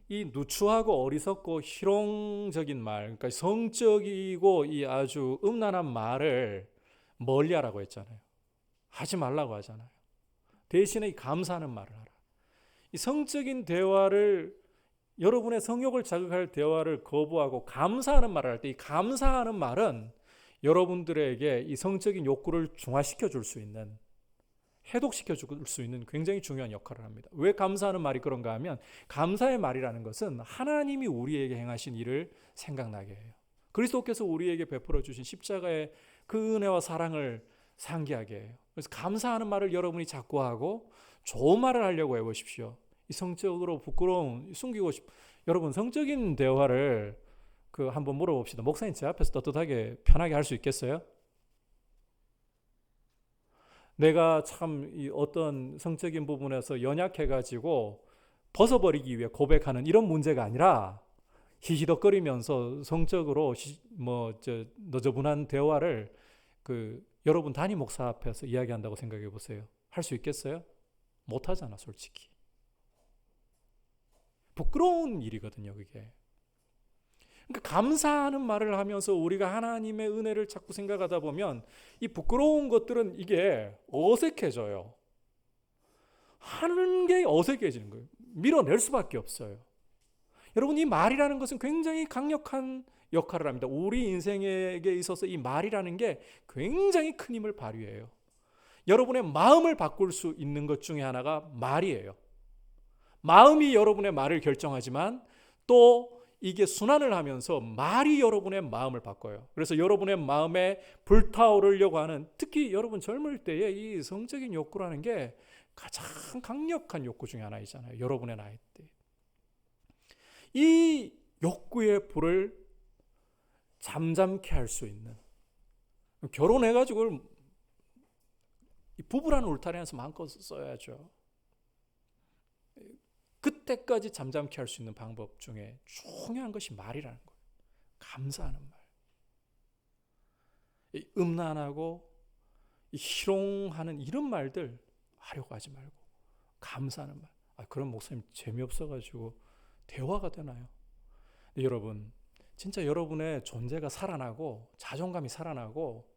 이 누추하고 어리석고 희롱적인 말, 그러니까 성적이고 이 아주 음란한 말을 멀리하라고 했잖아요. 하지 말라고 하잖아요. 대신에 이 감사하는 말을 하라. 이 성적인 대화를, 여러분의 성욕을 자극할 대화를 거부하고 감사하는 말을 할 때, 이 감사하는 말은 여러분들에게 이 성적인 욕구를 중화시켜 줄 수 있는, 해독시켜 줄 수 있는 굉장히 중요한 역할을 합니다. 왜 감사하는 말이 그런가 하면, 감사의 말이라는 것은 하나님이 우리에게 행하신 일을 생각나게 해요. 그리스도께서 우리에게 베풀어 주신 십자가의 그 은혜와 사랑을 상기하게 해요. 그래서 감사하는 말을 여러분이 자꾸 하고 좋은 말을 하려고 해보십시오. 이 성적으로 부끄러움 숨기고 여러분, 성적인 대화를 한번 물어봅시다. 목사님, 제 앞에서 떳떳하게 편하게 할 수 있겠어요? 내가 참 이 어떤 성적인 부분에서 연약해가지고 벗어버리기 위해 고백하는 이런 문제가 아니라 히히덕거리면서 성적으로 너저분한 대화를 여러분 담임 목사 앞에서 이야기한다고 생각해 보세요. 할 수 있겠어요? 못 하잖아, 솔직히. 부끄러운 일이거든요, 그게. 그러니까 감사하는 말을 하면서 우리가 하나님의 은혜를 자꾸 생각하다 보면 이 부끄러운 것들은 이게 어색해져요. 하는 게 어색해지는 거예요. 밀어낼 수밖에 없어요. 여러분, 이 말이라는 것은 굉장히 강력한 역할을 합니다. 우리 인생에게 있어서 이 말이라는 게 굉장히 큰 힘을 발휘해요. 여러분의 마음을 바꿀 수 있는 것 중에 하나가 말이에요. 마음이 여러분의 말을 결정하지만 또 이게 순환을 하면서 말이 여러분의 마음을 바꿔요. 그래서 여러분의 마음에 불타오르려고 하는, 특히 여러분 젊을 때에 이 성적인 욕구라는 게 가장 강력한 욕구 중에 하나이잖아요. 여러분의 나이 때. 이 욕구의 불을 잠잠케 할 수 있는, 결혼해가지고 부부라는 울타리 안에서 마음껏 써야죠. 그때까지 잠잠케 할 수 있는 방법 중에 중요한 것이 말이라는 거예요. 감사하는 말. 이 음란하고 이 희롱하는 이런 말들 하려고 하지 말고 감사하는 말. 그런 목사님 재미없어가지고 대화가 되나요? 여러분, 진짜 여러분의 존재가 살아나고 자존감이 살아나고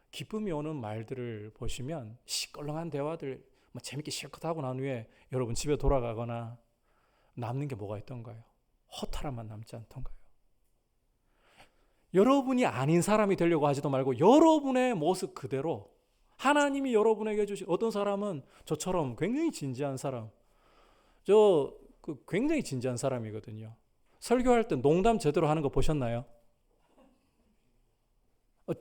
기쁨이 오는 말들을 보시면 시끌렁한 대화들 재밌게 실컷 하고 난 후에 여러분 집에 돌아가거나 남는 게 뭐가 있던가요? 허탈함만 남지 않던가요? 여러분이 아닌 사람이 되려고 하지도 말고 여러분의 모습 그대로 하나님이 여러분에게 주신, 어떤 사람은 저처럼 굉장히 진지한 사람, 굉장히 진지한 사람이거든요. 설교할 때 농담 제대로 하는 거 보셨나요?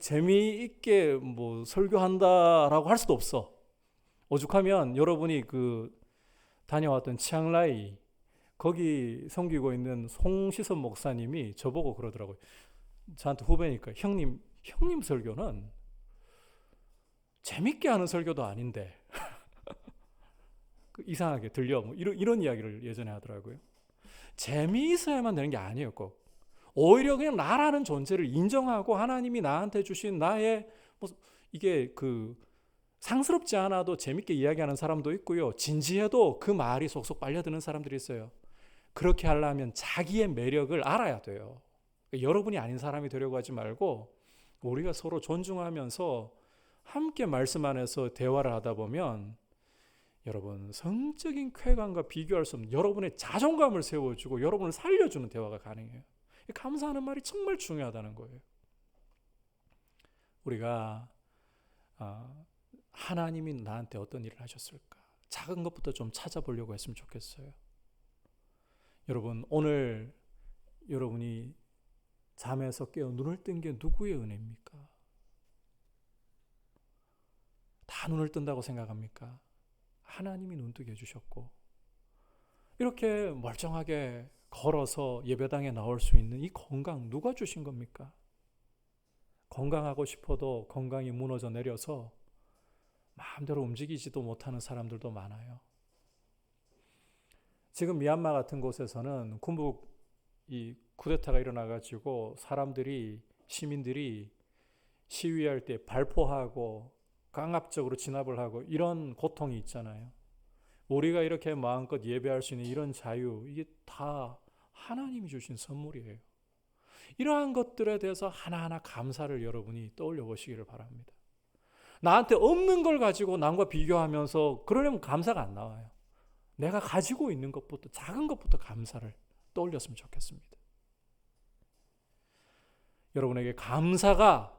재미있게 설교한다라고 할 수도 없어. 오죽하면 여러분이 다녀왔던 치앙라이 거기 섬기고 있는 송시선 목사님이 저보고 그러더라고요. 저한테 후배니까 형님 설교는 재밌게 하는 설교도 아닌데 이상하게 들려, 이런 이야기를 예전에 하더라고요. 재미있어야만 되는 게 아니에요. 꼭 오히려 그냥 나라는 존재를 인정하고 하나님이 나한테 주신 나의 이게 상스럽지 않아도 재밌게 이야기하는 사람도 있고요, 진지해도 그 말이 속속 빨려드는 사람들이 있어요. 그렇게 하려면 자기의 매력을 알아야 돼요. 여러분이 아닌 사람이 되려고 하지 말고 우리가 서로 존중하면서 함께 말씀 안에서 대화를 하다 보면 여러분 성적인 쾌감과 비교할 수 없는 여러분의 자존감을 세워주고 여러분을 살려주는 대화가 가능해요. 감사하는 말이 정말 중요하다는 거예요. 우리가 하나님이 나한테 어떤 일을 하셨을까, 작은 것부터 좀 찾아보려고 했으면 좋겠어요. 여러분, 오늘 여러분이 잠에서 깨어 눈을 뜬 게 누구의 은혜입니까? 다 눈을 뜬다고 생각합니까? 하나님이 눈뜨게 해주셨고, 이렇게 멀쩡하게 걸어서 예배당에 나올 수 있는 이 건강 누가 주신 겁니까? 건강하고 싶어도 건강이 무너져 내려서 마음대로 움직이지도 못하는 사람들도 많아요. 지금 미얀마 같은 곳에서는 군부 쿠데타가 일어나가지고 시민들이 시위할 때 발포하고 강압적으로 진압을 하고 이런 고통이 있잖아요. 우리가 이렇게 마음껏 예배할 수 있는 이런 자유, 이게 다 하나님이 주신 선물이에요. 이러한 것들에 대해서 하나하나 감사를 여러분이 떠올려 보시기를 바랍니다. 나한테 없는 걸 가지고 남과 비교하면서 그러려면 감사가 안 나와요. 내가 가지고 있는 것부터, 작은 것부터 감사를 떠올렸으면 좋겠습니다. 여러분에게 감사가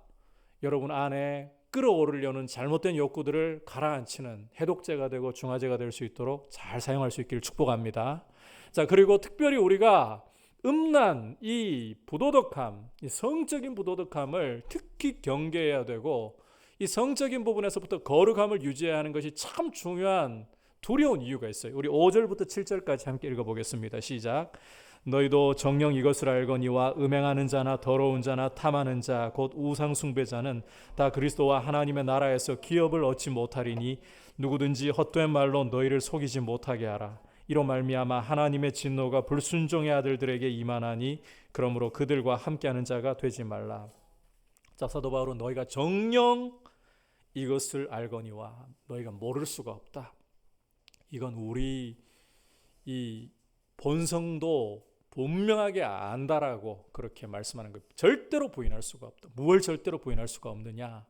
여러분 안에 끌어오르려는 잘못된 욕구들을 가라앉히는 해독제가 되고 중화제가 될 수 있도록 잘 사용할 수 있기를 축복합니다. 자, 그리고 특별히 우리가 음란, 이 부도덕함, 이 성적인 부도덕함을 특히 경계해야 되고, 이 성적인 부분에서부터 거룩함을 유지해야 하는 것이 참 중요한 두려운 이유가 있어요. 우리 5절부터 7절까지 함께 읽어보겠습니다. 시작. 너희도 정녕 이것을 알거니와 음행하는 자나 더러운 자나 탐하는 자 곧 우상 숭배자는 다 그리스도와 하나님의 나라에서 기업을 얻지 못하리니 누구든지 헛된 말로 너희를 속이지 못하게 하라. 이로 말미암아 하나님의 진노가 불순종의 아들들에게 임하나니 그러므로 그들과 함께하는 자가 되지 말라. 자, 사도 바울은 너희가 정녕 이것을 알거니와 너희가 모를 수가 없다. 이건 우리 이 본성도 분명하게 안다라고 그렇게 말씀하는 거예요. 절대로 부인할 수가 없다. 무엇을 절대로 부인할 수가 없느냐?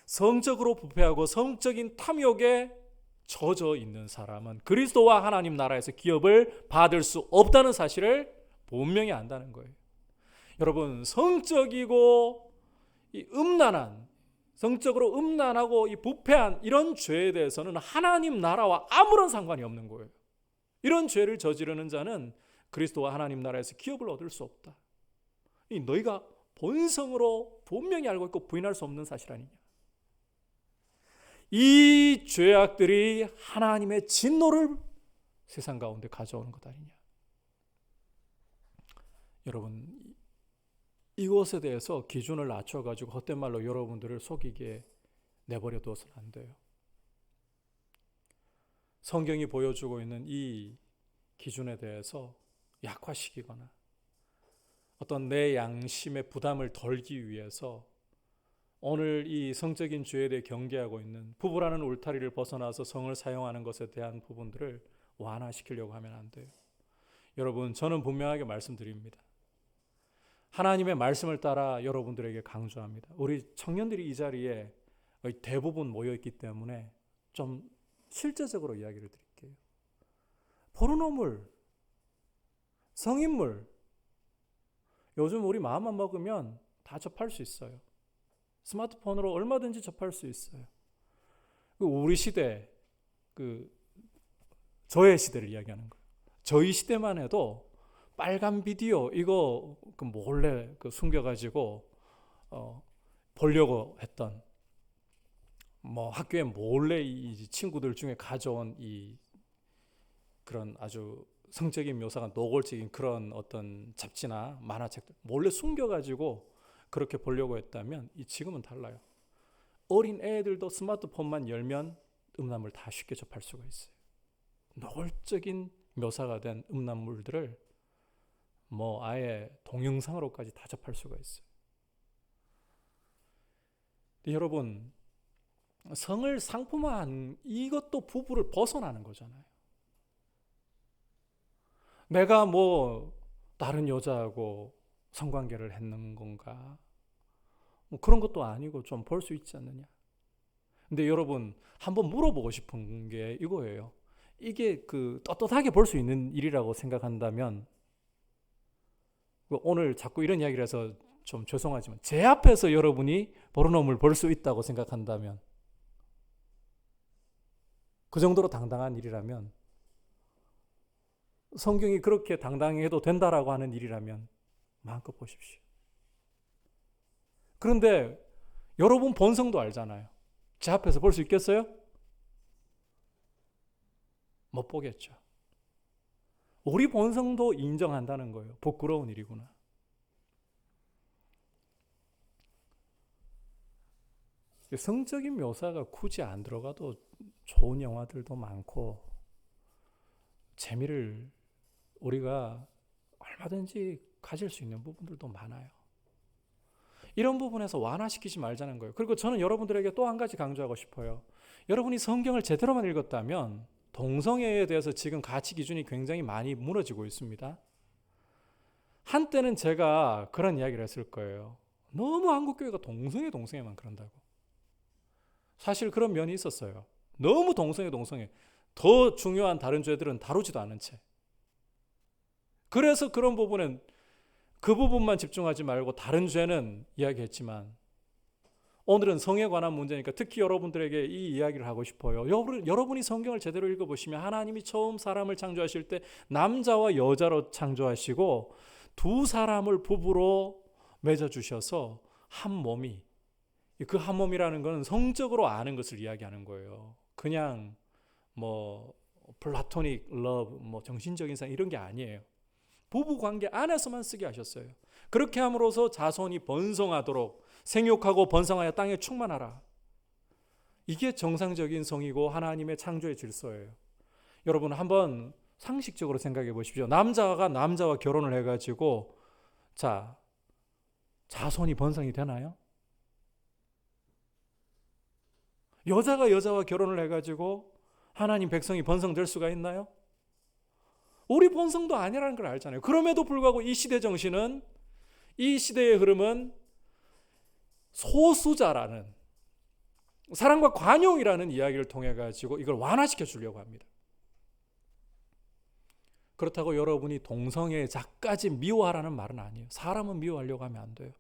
성적으로 부패하고 성적인 탐욕에 젖어 있는 사람은 그리스도와 하나님 나라에서 기업을 받을 수 없다는 사실을 분명히 안다는 거예요. 여러분, 성적이고 이 음란한, 성적으로 음란하고 이 부패한 이런 죄에 대해서는 하나님 나라와 아무런 상관이 없는 거예요. 이런 죄를 저지르는 자는 그리스도와 하나님 나라에서 기업을 얻을 수 없다. 이 너희가 본성으로 분명히 알고 있고 부인할 수 없는 사실 아니냐. 이 죄악들이 하나님의 진노를 세상 가운데 가져오는 것 아니냐. 여러분, 이것에 대해서 기준을 낮춰가지고 헛된 말로 여러분들을 속이게 내버려 두어서는 안 돼요. 성경이 보여주고 있는 이 기준에 대해서 약화시키거나 어떤 내 양심의 부담을 덜기 위해서 오늘 이 성적인 죄에 대해 경계하고 있는 부부라는 울타리를 벗어나서 성을 사용하는 것에 대한 부분들을 완화시키려고 하면 안 돼요. 여러분, 저는 분명하게 말씀드립니다. 하나님의 말씀을 따라 여러분들에게 강조합니다. 우리 청년들이 이 자리에 대부분 모여있기 때문에 좀 실제적으로 이야기를 드릴게요. 포르노물, 성인물, 요즘 우리 마음만 먹으면 다 접할 수 있어요. 스마트폰으로 얼마든지 접할 수 있어요. 우리 시대, 저의 시대를 이야기하는 거예요. 저희 시대만 해도 빨간 비디오 이거 몰래 숨겨가지고 보려고 했던, 뭐 학교에 몰래 이 친구들 중에 가져온 이 그런 아주 성적인 묘사가 노골적인 그런 어떤 잡지나 만화책들 몰래 숨겨가지고 그렇게 보려고 했다면 지금은 달라요. 어린 애들도 스마트폰만 열면 음란물 다 쉽게 접할 수가 있어요. 노골적인 묘사가 된 음란물들을 뭐 아예 동영상으로까지 다 접할 수가 있어요. 여러분, 성을 상품화한 이것도 부부를 벗어나는 거잖아요. 내가 뭐 다른 여자하고 성관계를 했는 건가? 뭐 그런 것도 아니고 좀 볼 수 있지 않느냐? 근데 여러분, 한번 물어보고 싶은 게 이거예요. 이게 떳떳하게 볼 수 있는 일이라고 생각한다면, 오늘 자꾸 이런 이야기를 해서 좀 죄송하지만 제 앞에서 여러분이 포르노물 볼 수 있다고 생각한다면, 그 정도로 당당한 일이라면, 성경이 그렇게 당당해도 된다라고 하는 일이라면 마음껏 보십시오. 그런데 여러분 본성도 알잖아요. 제 앞에서 볼 수 있겠어요? 못 보겠죠. 우리 본성도 인정한다는 거예요. 부끄러운 일이구나. 성적인 묘사가 굳이 안 들어가도 좋은 영화들도 많고 재미를 우리가 얼마든지 가질 수 있는 부분들도 많아요. 이런 부분에서 완화시키지 말자는 거예요. 그리고 저는 여러분들에게 또 한 가지 강조하고 싶어요. 여러분이 성경을 제대로만 읽었다면 동성애에 대해서 지금 가치 기준이 굉장히 많이 무너지고 있습니다. 한때는 제가 그런 이야기를 했을 거예요. 너무 한국교회가 동성애만 그런다고. 사실 그런 면이 있었어요. 너무 동성애. 더 중요한 다른 죄들은 다루지도 않은 채. 그래서 그런 부분은 그 부분만 집중하지 말고 다른 죄는 이야기했지만, 오늘은 성에 관한 문제니까 특히 여러분들에게 이 이야기를 하고 싶어요. 여러분이 성경을 제대로 읽어보시면 하나님이 처음 사람을 창조하실 때 남자와 여자로 창조하시고 두 사람을 부부로 맺어주셔서 한 몸이, 그 한 몸이라는 것은 성적으로 아는 것을 이야기하는 거예요. 그냥 뭐 플라토닉 러브, 뭐 정신적인 사랑 이런 게 아니에요. 부부 관계 안에서만 쓰게 하셨어요. 그렇게 함으로써 자손이 번성하도록 생육하고 번성하여 땅에 충만하라. 이게 정상적인 성이고 하나님의 창조의 질서예요. 여러분 한번 상식적으로 생각해 보십시오. 남자가 남자와 결혼을 해가지고 자, 자손이 번성이 되나요? 여자가 여자와 결혼을 해가지고 하나님 백성이 번성될 수가 있나요? 우리 본성도 아니라는 걸 알잖아요. 그럼에도 불구하고 이 시대 정신은, 이 시대의 흐름은 소수자라는, 사랑과 관용이라는 이야기를 통해 가지고 이걸 완화시켜 주려고 합니다. 그렇다고 여러분이 동성애자까지 미워하라는 말은 아니에요. 사람은 미워하려고 하면 안 돼요.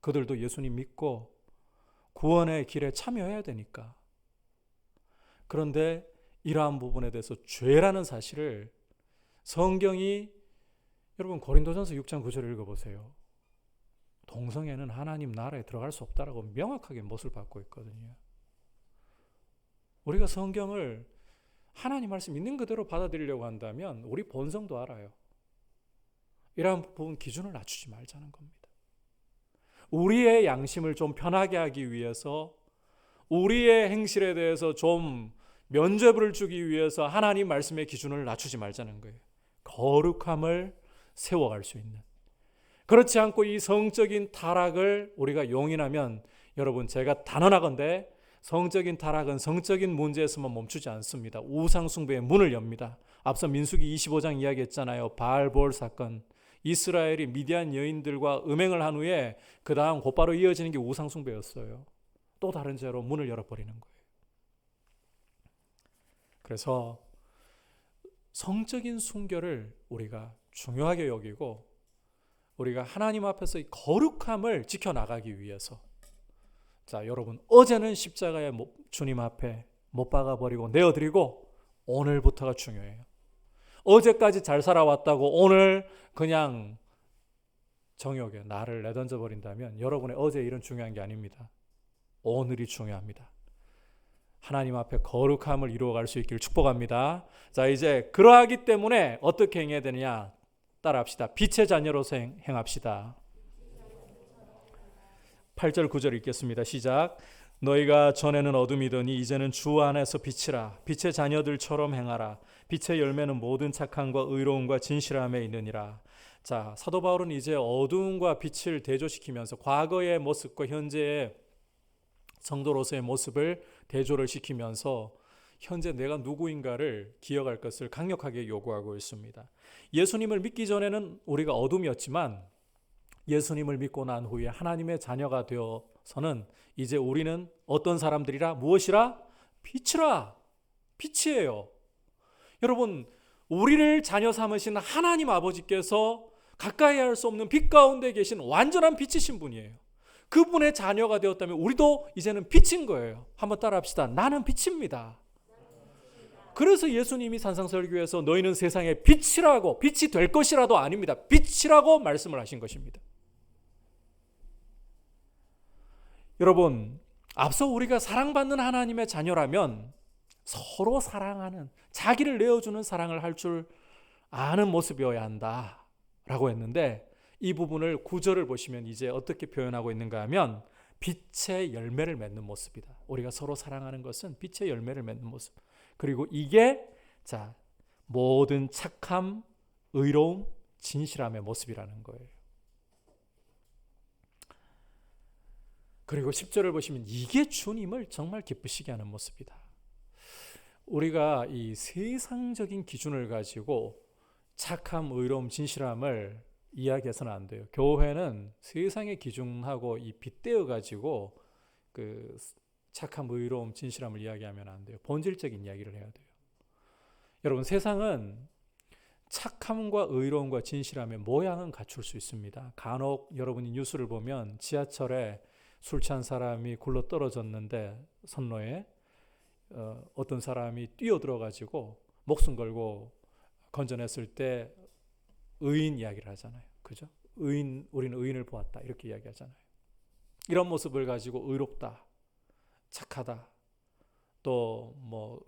그들도 예수님 믿고 구원의 길에 참여해야 되니까. 그런데 이러한 부분에 대해서 죄라는 사실을 성경이, 여러분 고린도전서 6장 9절을 읽어보세요. 동성애는 하나님 나라에 들어갈 수 없다라고 명확하게 못을 받고 있거든요. 우리가 성경을 하나님 말씀 있는 그대로 받아들이려고 한다면 우리 본성도 알아요. 이러한 부분 기준을 낮추지 말자는 겁니다. 우리의 양심을 좀 편하게 하기 위해서, 우리의 행실에 대해서 좀 면죄부를 주기 위해서 하나님 말씀의 기준을 낮추지 말자는 거예요. 거룩함을 세워갈 수 있는. 그렇지 않고 이 성적인 타락을 우리가 용인하면, 여러분 제가 단언하건대 성적인 타락은 성적인 문제에서만 멈추지 않습니다. 우상숭배의 문을 엽니다. 앞서 민수기 25장 이야기했잖아요. 바알볼 사건. 이스라엘이 미디안 여인들과 음행을 한 후에 그 다음 곧바로 이어지는 게 우상숭배였어요. 또 다른 죄로 문을 열어버리는 거예요. 그래서 성적인 순결을 우리가 중요하게 여기고, 우리가 하나님 앞에서 이 거룩함을 지켜나가기 위해서, 자 여러분, 어제는 십자가에 주님 앞에 못 박아버리고 내어드리고, 오늘부터가 중요해요. 어제까지 잘 살아왔다고 오늘 그냥 정욕에 나를 내던져 버린다면 여러분의 어제 일은 중요한 게 아닙니다. 오늘이 중요합니다. 하나님 앞에 거룩함을 이루어갈 수 있기를 축복합니다. 자, 이제 그러하기 때문에 어떻게 행해야 되느냐, 따라합시다. 빛의 자녀로서 행합시다. 8절 9절 읽겠습니다. 시작. 너희가 전에는 어둠이더니 이제는 주 안에서 빛이라. 빛의 자녀들처럼 행하라. 빛의 열매는 모든 착함과 의로움과 진실함에 있느니라. 자, 사도 바울은 이제 어두움과 빛을 대조시키면서 과거의 모습과 현재의 성도로서의 모습을 대조를 시키면서 현재 내가 누구인가를 기억할 것을 강력하게 요구하고 있습니다. 예수님을 믿기 전에는 우리가 어둠이었지만 예수님을 믿고 난 후에 하나님의 자녀가 되어서는 이제 우리는 어떤 사람들이라? 무엇이라? 빛이라. 빛이에요. 여러분, 우리를 자녀 삼으신 하나님 아버지께서 가까이 할 수 없는 빛 가운데 계신 완전한 빛이신 분이에요. 그분의 자녀가 되었다면 우리도 이제는 빛인 거예요. 한번 따라합시다. 나는 빛입니다. 그래서 예수님이 산상설교에서 너희는 세상의 빛이라고, 빛이 될 것이라도 아닙니다. 빛이라고 말씀을 하신 것입니다. 여러분, 앞서 우리가 사랑받는 하나님의 자녀라면 서로 사랑하는, 자기를 내어주는 사랑을 할 줄 아는 모습이어야 한다라고 했는데, 이 부분을 9절을 보시면 이제 어떻게 표현하고 있는가 하면 빛의 열매를 맺는 모습이다. 우리가 서로 사랑하는 것은 빛의 열매를 맺는 모습. 그리고 이게 자 모든 착함, 의로움, 진실함의 모습이라는 거예요. 그리고 10절을 보시면 이게 주님을 정말 기쁘시게 하는 모습이다. 우리가 이 세상적인 기준을 가지고 착함, 의로움, 진실함을 이야기해서는 안 돼요. 교회는 세상의 기준하고 이 빗대어 가지고 그 착함, 의로움, 진실함을 이야기하면 안 돼요. 본질적인 이야기를 해야 돼요. 여러분, 세상은 착함과 의로움과 진실함의 모양은 갖출 수 있습니다. 간혹 여러분이 뉴스를 보면 지하철에 술 취한 사람이 굴러 떨어졌는데 선로에 어떤 사람이 뛰어들어가지고 목숨 걸고 건져냈을 때 의인 이야기를 하잖아요. 그죠? 우리는 의인을 보았다 이렇게 이야기하잖아요. 이런 모습을 가지고 의롭다, 착하다, 또 뭐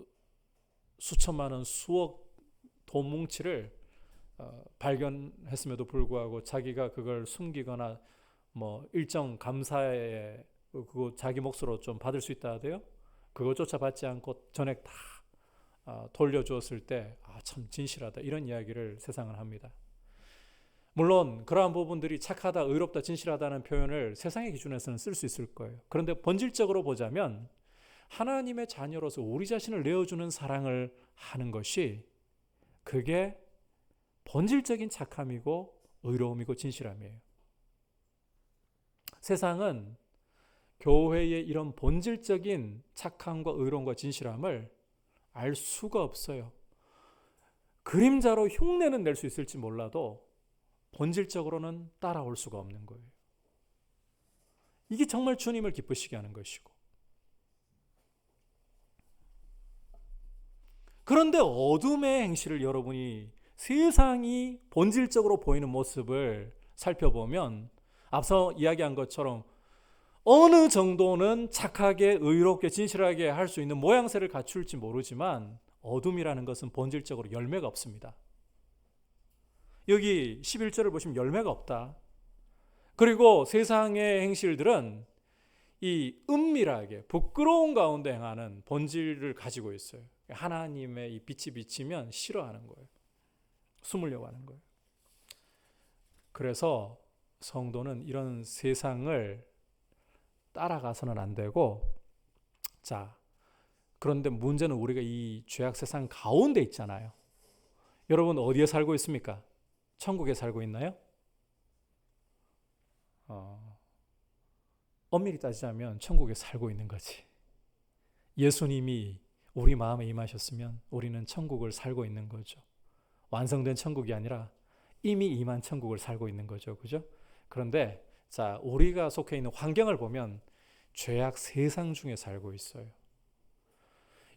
수천만 원, 수억 돈 뭉치를 발견했음에도 불구하고 자기가 그걸 숨기거나 뭐 일정 감사에 그거 자기 몫으로 좀 받을 수 있다 하대요. 그거조차 받지 않고 전액 다 돌려주었을 때 참 진실하다 이런 이야기를 세상은 합니다. 물론 그러한 부분들이 착하다, 의롭다, 진실하다는 표현을 세상의 기준에서는 쓸 수 있을 거예요. 그런데 본질적으로 보자면 하나님의 자녀로서 우리 자신을 내어주는 사랑을 하는 것이 그게 본질적인 착함이고 의로움이고 진실함이에요. 세상은 교회의 이런 본질적인 착함과 의로움과 진실함을 알 수가 없어요. 그림자로 흉내는 낼 수 있을지 몰라도 본질적으로는 따라올 수가 없는 거예요. 이게 정말 주님을 기쁘시게 하는 것이고. 그런데 어둠의 행실을 여러분이 세상이 본질적으로 보이는 모습을 살펴보면 앞서 이야기한 것처럼 어느 정도는 착하게 의롭게 진실하게 할 수 있는 모양새를 갖출지 모르지만 어둠이라는 것은 본질적으로 열매가 없습니다. 여기 11절을 보시면 열매가 없다. 그리고 세상의 행실들은 이 은밀하게 부끄러운 가운데 행하는 본질을 가지고 있어요. 하나님의 이 빛이 비치면 싫어하는 거예요. 숨으려고 하는 거예요. 그래서 성도는 이런 세상을 따라가서는 안 되고, 자, 그런데 문제는 우리가 이 죄악 세상 가운데 있잖아요. 여러분 어디에 살고 있습니까? 천국에 살고 있나요? 엄밀히 따지자면 천국에 살고 있는 거지. 예수님이 우리 마음에 임하셨으면 우리는 천국을 살고 있는 거죠. 완성된 천국이 아니라 이미 임한 천국을 살고 있는 거죠. 그죠? 그런데 자, 우리가 속해 있는 환경을 보면 죄악 세상 중에 살고 있어요.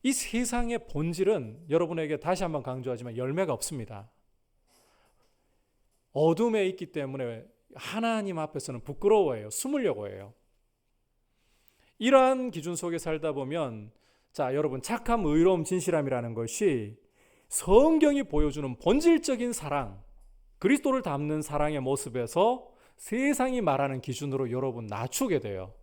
이 세상의 본질은 여러분에게 다시 한번 강조하지만 열매가 없습니다. 어둠에 있기 때문에 하나님 앞에서는 부끄러워해요. 숨으려고 해요. 이러한 기준 속에 살다 보면 자, 여러분 착함, 의로움, 진실함이라는 것이 성경이 보여주는 본질적인 사랑, 그리스도를 닮는 사랑의 모습에서 세상이 말하는 기준으로 여러분 낮추게 돼요.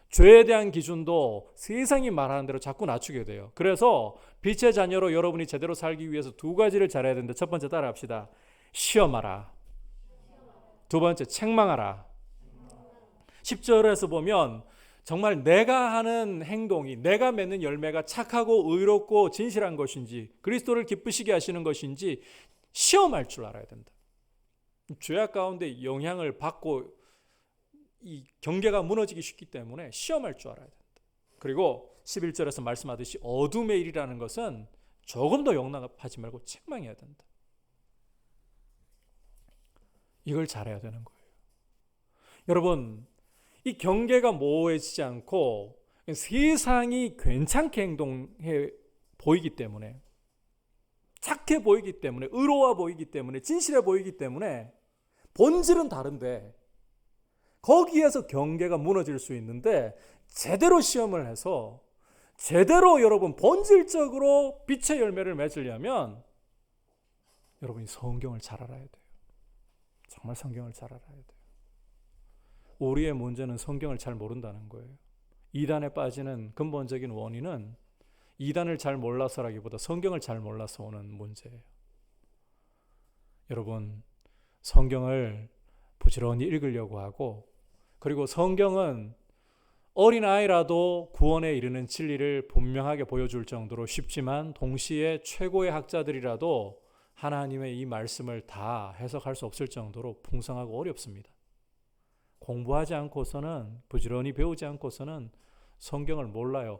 죄에 대한 기준도 세상이 말하는 대로 자꾸 낮추게 돼요. 그래서 빛의 자녀로 여러분이 제대로 살기 위해서 두 가지를 잘해야 되는데 첫 번째 따라합시다. 시험하라. 두 번째 책망하라. 10절에서 보면 정말 내가 하는 행동이, 내가 맺는 열매가 착하고 의롭고 진실한 것인지 그리스도를 기쁘시게 하시는 것인지 시험할 줄 알아야 된다. 죄악 가운데 영향을 받고 이 경계가 무너지기 쉽기 때문에 시험할 줄 알아야 된다. 그리고 11절에서 말씀하듯이 어둠의 일이라는 것은 조금 더 용납하지 말고 책망해야 된다. 이걸 잘해야 되는 거예요. 여러분, 이 경계가 모호해지지 않고 세상이 괜찮게 행동해 보이기 때문에, 착해 보이기 때문에, 의로워 보이기 때문에, 진실해 보이기 때문에 본질은 다른데 거기에서 경계가 무너질 수 있는데 제대로 시험을 해서 제대로 여러분 본질적으로 빛의 열매를 맺으려면 여러분이 성경을 잘 알아야 돼요. 정말 성경을 잘 알아야 돼요. 우리의 문제는 성경을 잘 모른다는 거예요. 이단에 빠지는 근본적인 원인은 이단을 잘 몰라서라기보다 성경을 잘 몰라서 오는 문제예요. 여러분, 성경을 부지런히 읽으려고 하고, 그리고 성경은 어린아이라도 구원에 이르는 진리를 분명하게 보여줄 정도로 쉽지만 동시에 최고의 학자들이라도 하나님의 이 말씀을 다 해석할 수 없을 정도로 풍성하고 어렵습니다. 공부하지 않고서는, 부지런히 배우지 않고서는 성경을 몰라요.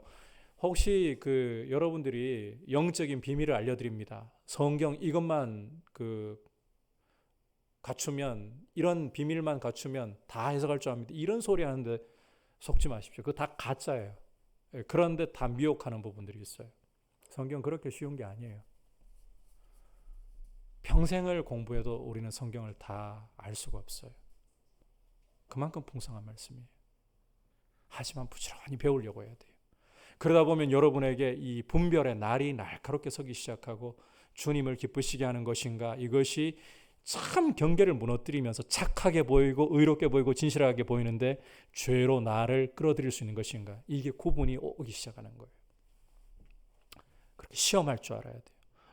혹시 여러분들이 영적인 비밀을 알려드립니다. 성경 이것만 갖추면, 이런 비밀만 갖추면 다 해석할 줄 압니다. 이런 소리 하는데 속지 마십시오. 그거 다 가짜예요. 그런데 다 미혹하는 부분들이 있어요. 성경 그렇게 쉬운 게 아니에요. 평생을 공부해도 우리는 성경을 다 알 수가 없어요. 그만큼 풍성한 말씀이에요. 하지만 부지런히 배우려고 해야 돼요. 그러다 보면 여러분에게 이 분별의 날이 날카롭게 서기 시작하고 주님을 기쁘시게 하는 것인가, 이것이 참 경계를 무너뜨리면서 착하게 보이고 의롭게 보이고 진실하게 보이는데 죄로 나를 끌어들일 수 있는 것인가, 이게 구분이 오기 시작하는 거예요. 시험할 줄 알아야 돼요.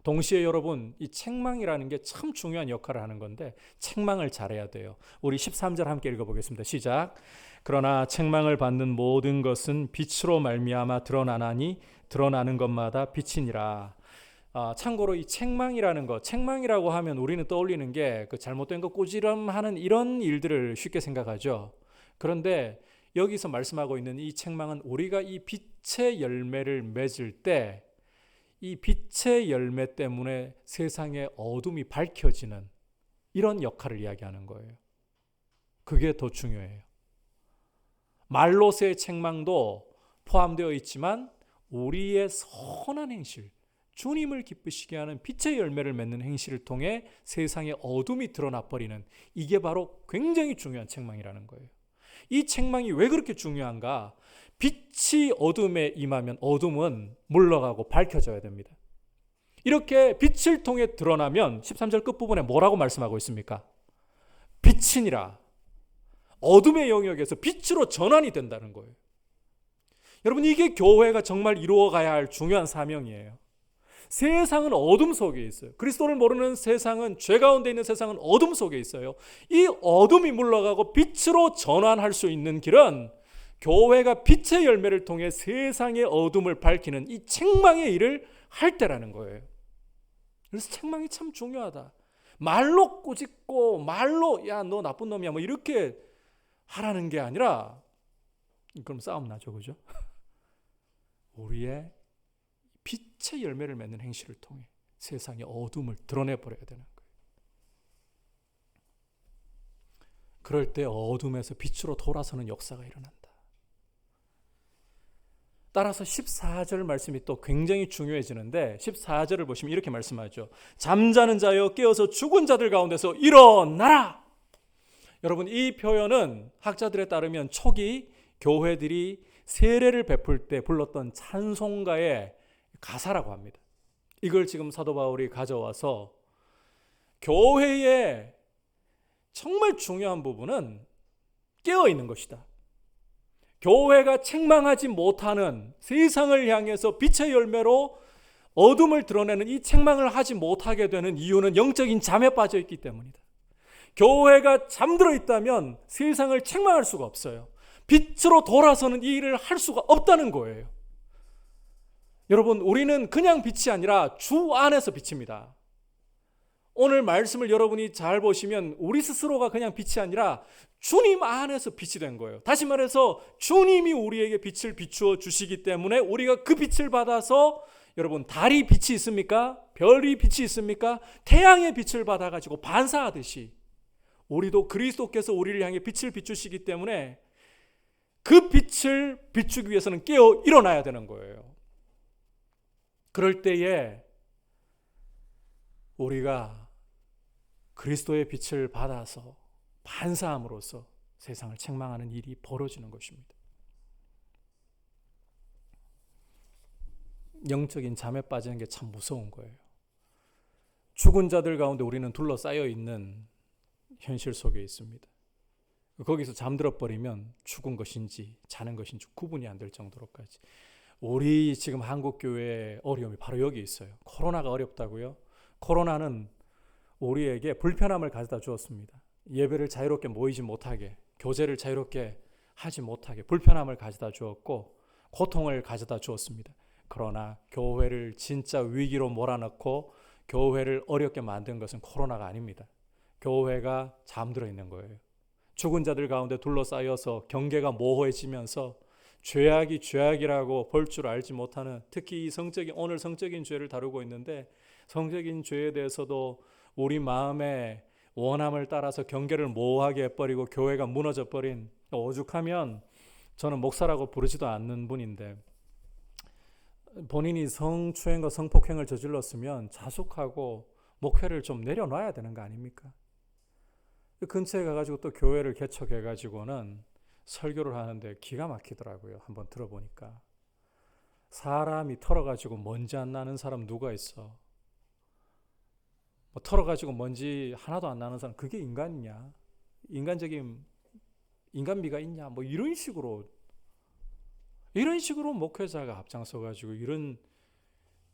동시에 여러분, 이 책망이라는 게 참 중요한 역할을 하는 건데 책망을 잘해야 돼요. 우리 13절 함께 읽어보겠습니다. 시작. 그러나 책망을 받는 모든 것은 빛으로 말미암아 드러나나니 드러나는 것마다 빛이니라. 참고로 이 책망이라는 것, 책망이라고 하면 우리는 떠올리는 게 그 잘못된 거 꼬지름하는 이런 일들을 쉽게 생각하죠. 그런데 여기서 말씀하고 있는 이 책망은 우리가 이 빛의 열매를 맺을 때 이 빛의 열매 때문에 세상의 어둠이 밝혀지는 이런 역할을 이야기하는 거예요. 그게 더 중요해요. 말로서의 책망도 포함되어 있지만 우리의 선한 행실, 주님을 기쁘시게 하는 빛의 열매를 맺는 행실을 통해 세상의 어둠이 드러나 버리는, 이게 바로 굉장히 중요한 책망이라는 거예요. 이 책망이 왜 그렇게 중요한가? 빛이 어둠에 임하면 어둠은 물러가고 밝혀져야 됩니다. 이렇게 빛을 통해 드러나면 13절 끝부분에 뭐라고 말씀하고 있습니까? 빛이니라. 어둠의 영역에서 빛으로 전환이 된다는 거예요. 여러분, 이게 교회가 정말 이루어가야 할 중요한 사명이에요. 세상은 어둠 속에 있어요. 그리스도를 모르는 세상은, 죄 가운데 있는 세상은 어둠 속에 있어요. 이 어둠이 물러가고 빛으로 전환할 수 있는 길은 교회가 빛의 열매를 통해 세상의 어둠을 밝히는 이 책망의 일을 할 때라는 거예요. 그래서 책망이 참 중요하다. 말로 꾸짖고 말로 야 너 나쁜 놈이야 뭐 이렇게 하라는 게 아니라, 그럼 싸움 나죠, 그죠? 우리의 빛의 열매를 맺는 행실을 통해 세상의 어둠을 드러내버려야 되는 거예요. 그럴 때 어둠에서 빛으로 돌아서는 역사가 일어난다. 따라서 14절 말씀이 또 굉장히 중요해지는데 14절을 보시면 이렇게 말씀하죠. 잠자는 자여 깨어서 죽은 자들 가운데서 일어나라. 여러분, 이 표현은 학자들에 따르면 초기 교회들이 세례를 베풀 때 불렀던 찬송가의 가사라고 합니다. 이걸 지금 사도 바울이 가져와서 교회의 정말 중요한 부분은 깨어있는 것이다. 교회가 책망하지 못하는, 세상을 향해서 빛의 열매로 어둠을 드러내는 이 책망을 하지 못하게 되는 이유는 영적인 잠에 빠져 있기 때문이다. 교회가 잠들어 있다면 세상을 책망할 수가 없어요. 빛으로 돌아서는 이 일을 할 수가 없다는 거예요. 여러분, 우리는 그냥 빛이 아니라 주 안에서 빛입니다. 오늘 말씀을 여러분이 잘 보시면 우리 스스로가 그냥 빛이 아니라 주님 안에서 빛이 된 거예요. 다시 말해서 주님이 우리에게 빛을 비추어 주시기 때문에 우리가 그 빛을 받아서, 여러분, 달이 빛이 있습니까? 별이 빛이 있습니까? 태양의 빛을 받아가지고 반사하듯이 우리도 그리스도께서 우리를 향해 빛을 비추시기 때문에 그 빛을 비추기 위해서는 깨어 일어나야 되는 거예요. 그럴 때에 우리가 그리스도의 빛을 받아서 반사함으로써 세상을 책망하는 일이 벌어지는 것입니다. 영적인 잠에 빠지는 게 참 무서운 거예요. 죽은 자들 가운데 우리는 둘러싸여 있는 현실 속에 있습니다. 거기서 잠들어 버리면 죽은 것인지 자는 것인지 구분이 안 될 정도로까지. 우리 지금 한국교회의 어려움이 바로 여기 있어요. 코로나가 어렵다고요? 코로나는 우리에게 불편함을 가져다 주었습니다. 예배를 자유롭게 모이지 못하게, 교제를 자유롭게 하지 못하게 불편함을 가져다 주었고 고통을 가져다 주었습니다. 그러나 교회를 진짜 위기로 몰아넣고 교회를 어렵게 만든 것은 코로나가 아닙니다. 교회가 잠들어 있는 거예요. 죽은 자들 가운데 둘러싸여서 경계가 모호해지면서 죄악이 죄악이라고 볼 줄 알지 못하는, 특히 이 오늘 성적인 죄를 다루고 있는데 성적인 죄에 대해서도 우리 마음의 원함을 따라서 경계를 모호하게 해버리고 교회가 무너져 버린, 오죽하면 저는 목사라고 부르지도 않는 분인데 본인이 성추행과 성폭행을 저질렀으면 자숙하고 목회를 좀 내려놔야 되는 거 아닙니까? 그 근처에 가가지고 또 교회를 개척해가지고는 설교를 하는데 기가 막히더라고요. 한번 들어보니까 사람이 털어가지고 먼지 안 나는 사람 누가 있어? 뭐 털어가지고 먼지 하나도 안 나는 사람, 그게 인간이냐? 인간적인 인간미가 있냐? 뭐 이런 식으로 목회자가 앞장서가지고 이런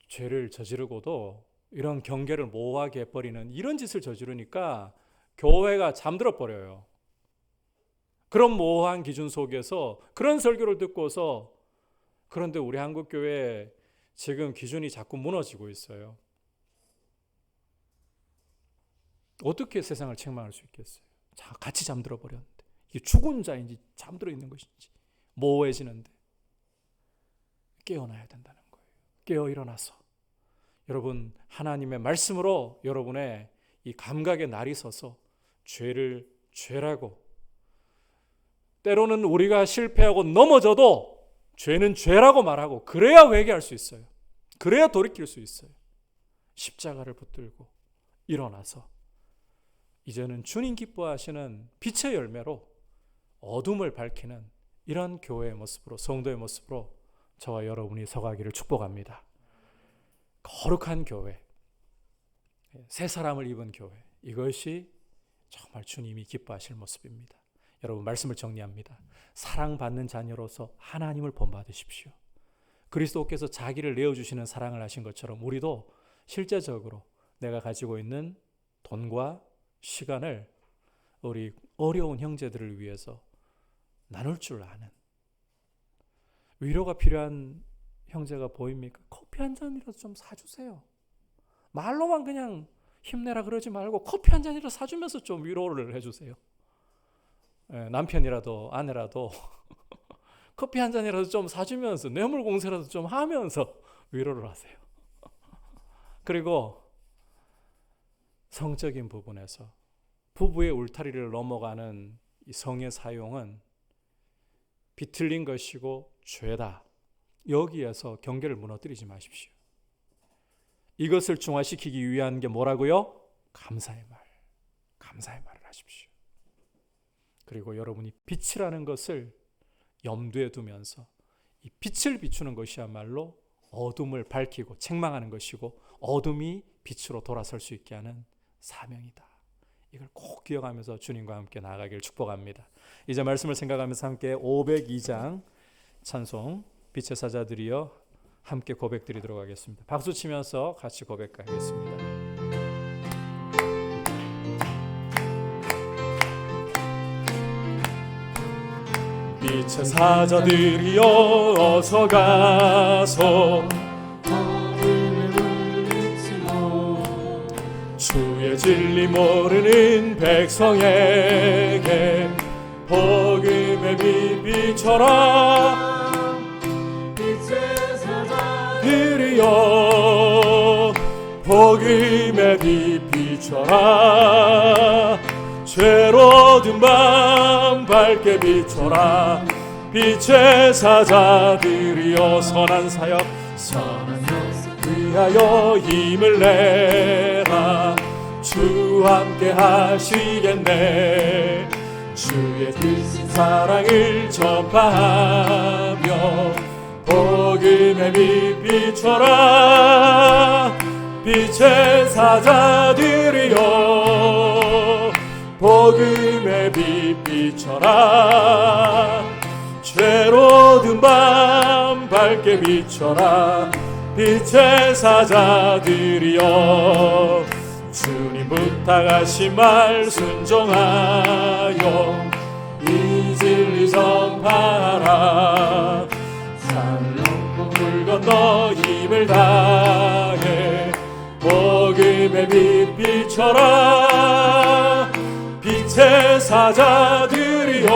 죄를 저지르고도 이런 경계를 모호하게 해버리는 이런 짓을 저지르니까 교회가 잠들어 버려요. 그런 모호한 기준 속에서 그런 설교를 듣고서, 그런데 우리 한국교회 지금 기준이 자꾸 무너지고 있어요. 어떻게 세상을 책망할 수 있겠어요? 같이 잠들어 버렸는데, 이게 죽은 자인지 잠들어 있는 것인지 모호해지는데 깨어나야 된다는 거예요. 깨어 일어나서 여러분 하나님의 말씀으로 여러분의 이 감각의 날이 서서 죄를 죄라고, 때로는 우리가 실패하고 넘어져도 죄는 죄라고 말하고, 그래야 회개할 수 있어요. 그래야 돌이킬 수 있어요. 십자가를 붙들고 일어나서 이제는 주님 기뻐하시는 빛의 열매로 어둠을 밝히는 이런 교회의 모습으로, 성도의 모습으로 저와 여러분이 서가기를 축복합니다. 거룩한 교회, 새 사람을 입은 교회, 이것이 정말 주님이 기뻐하실 모습입니다. 여러분, 말씀을 정리합니다. 사랑받는 자녀로서 하나님을 본받으십시오. 그리스도께서 자기를 내어주시는 사랑을 하신 것처럼 우리도 실제적으로 내가 가지고 있는 돈과 시간을 우리 어려운 형제들을 위해서 나눌 줄 아는, 위로가 필요한 형제가 보입니까? 커피 한 잔이라도 좀 사주세요. 말로만 그냥 힘내라 그러지 말고 커피 한 잔이라도 사주면서 좀 위로를 해주세요. 남편이라도 아내라도 커피 한 잔이라도 좀 사주면서, 뇌물 공세라도 좀 하면서 위로를 하세요. 그리고 성적인 부분에서 부부의 울타리를 넘어가는 이 성의 사용은 비틀린 것이고 죄다. 여기에서 경계를 무너뜨리지 마십시오. 이것을 중화시키기 위한 게 뭐라고요? 감사의 말. 감사의 말을 하십시오. 그리고 여러분이 빛이라는 것을 염두에 두면서 이 빛을 비추는 것이야말로 어둠을 밝히고 책망하는 것이고, 어둠이 빛으로 돌아설 수 있게 하는 사명이다. 이걸 꼭 기억하면서 주님과 함께 나아가길 축복합니다. 이제 말씀을 생각하면서 함께 502장 찬송 빛의 사자들이여 함께 고백드리도록 하겠습니다. 박수 치면서 같이 고백하겠습니다. 빛의 사자들이여 어서 가서 주의 진리 모르는 백성에게 복음의 빛 비춰라. 빛의 사자들이여 복음의 빛 비춰라. 죄로 든 밤 밝게 비춰라. 빛의 사자들이여 선한 사역 위하여 힘을 내라. 주 함께 하시겠네. 주의 크신 사랑을 전파하며 복음의 빛 비춰라. 빛의 사자들이여 복음의 빛 비춰라. 죄로 든 밤 밝게 비춰라. 빛의 사자들이여 주님 부탁하신 말 순종하여 이 진리 전파하라. 산을 넘고 물 건너 힘을 다해 복음의 빛 비춰라. 빛의 사자들이여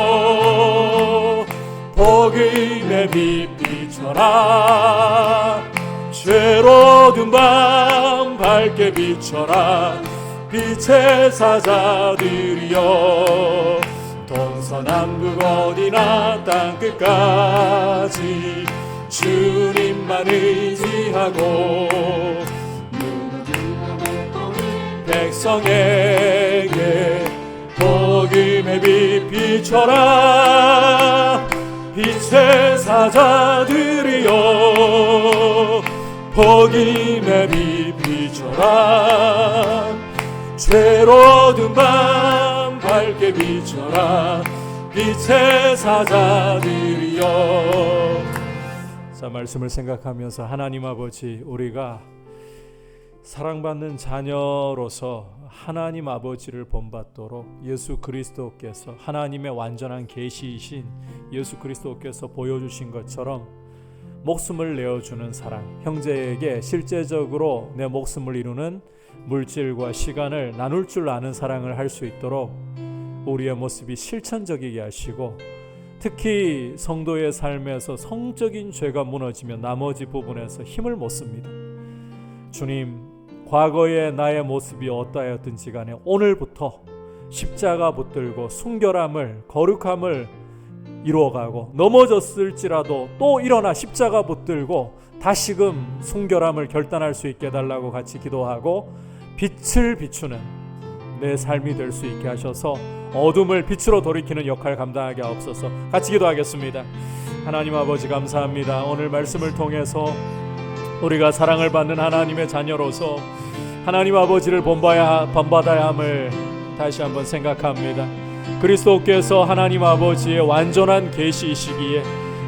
복음의 빛 비춰라. 죄로 든 밤 밝게 비춰라. 빛의 사자들이여 동서남북 어디나 땅끝까지 주님만 의지하고 백성에게 복음의 빛 비춰라. 빛의 사자들이여 복음의 빛 비춰라. 죄로 든 밤 밝게 비춰라. 빛의 사자들이여 자, 말씀을 생각하면서 하나님 아버지, 우리가 사랑받는 자녀로서 하나님 아버지를 본받도록 예수 그리스도께서, 하나님의 완전한 계시이신 예수 그리스도께서 보여주신 것처럼 목숨을 내어주는 사랑, 형제에게 실제적으로 내 목숨을 이루는 물질과 시간을 나눌 줄 아는 사랑을 할 수 있도록 우리의 모습이 실천적이게 하시고, 특히 성도의 삶에서 성적인 죄가 무너지면 나머지 부분에서 힘을 못 씁니다. 주님, 과거의 나의 모습이 어떠하였든지 간에 오늘부터 십자가 붙들고 순결함을, 거룩함을 이루어가고, 넘어졌을지라도 또 일어나 십자가 붙들고 다시금 순결함을 결단할 수 있게 해달라고 같이 기도하고, 빛을 비추는 내 삶이 될 수 있게 하셔서 어둠을 빛으로 돌이키는 역할 감당하게 하옵소서. 같이 기도하겠습니다. 하나님 아버지, 감사합니다. 오늘 말씀을 통해서 우리가 사랑을 받는 하나님의 자녀로서 하나님 아버지를 본받아야 함을 다시 한번 생각합니다. 그리스도께서 하나님 아버지의 완전한 계시이시기에,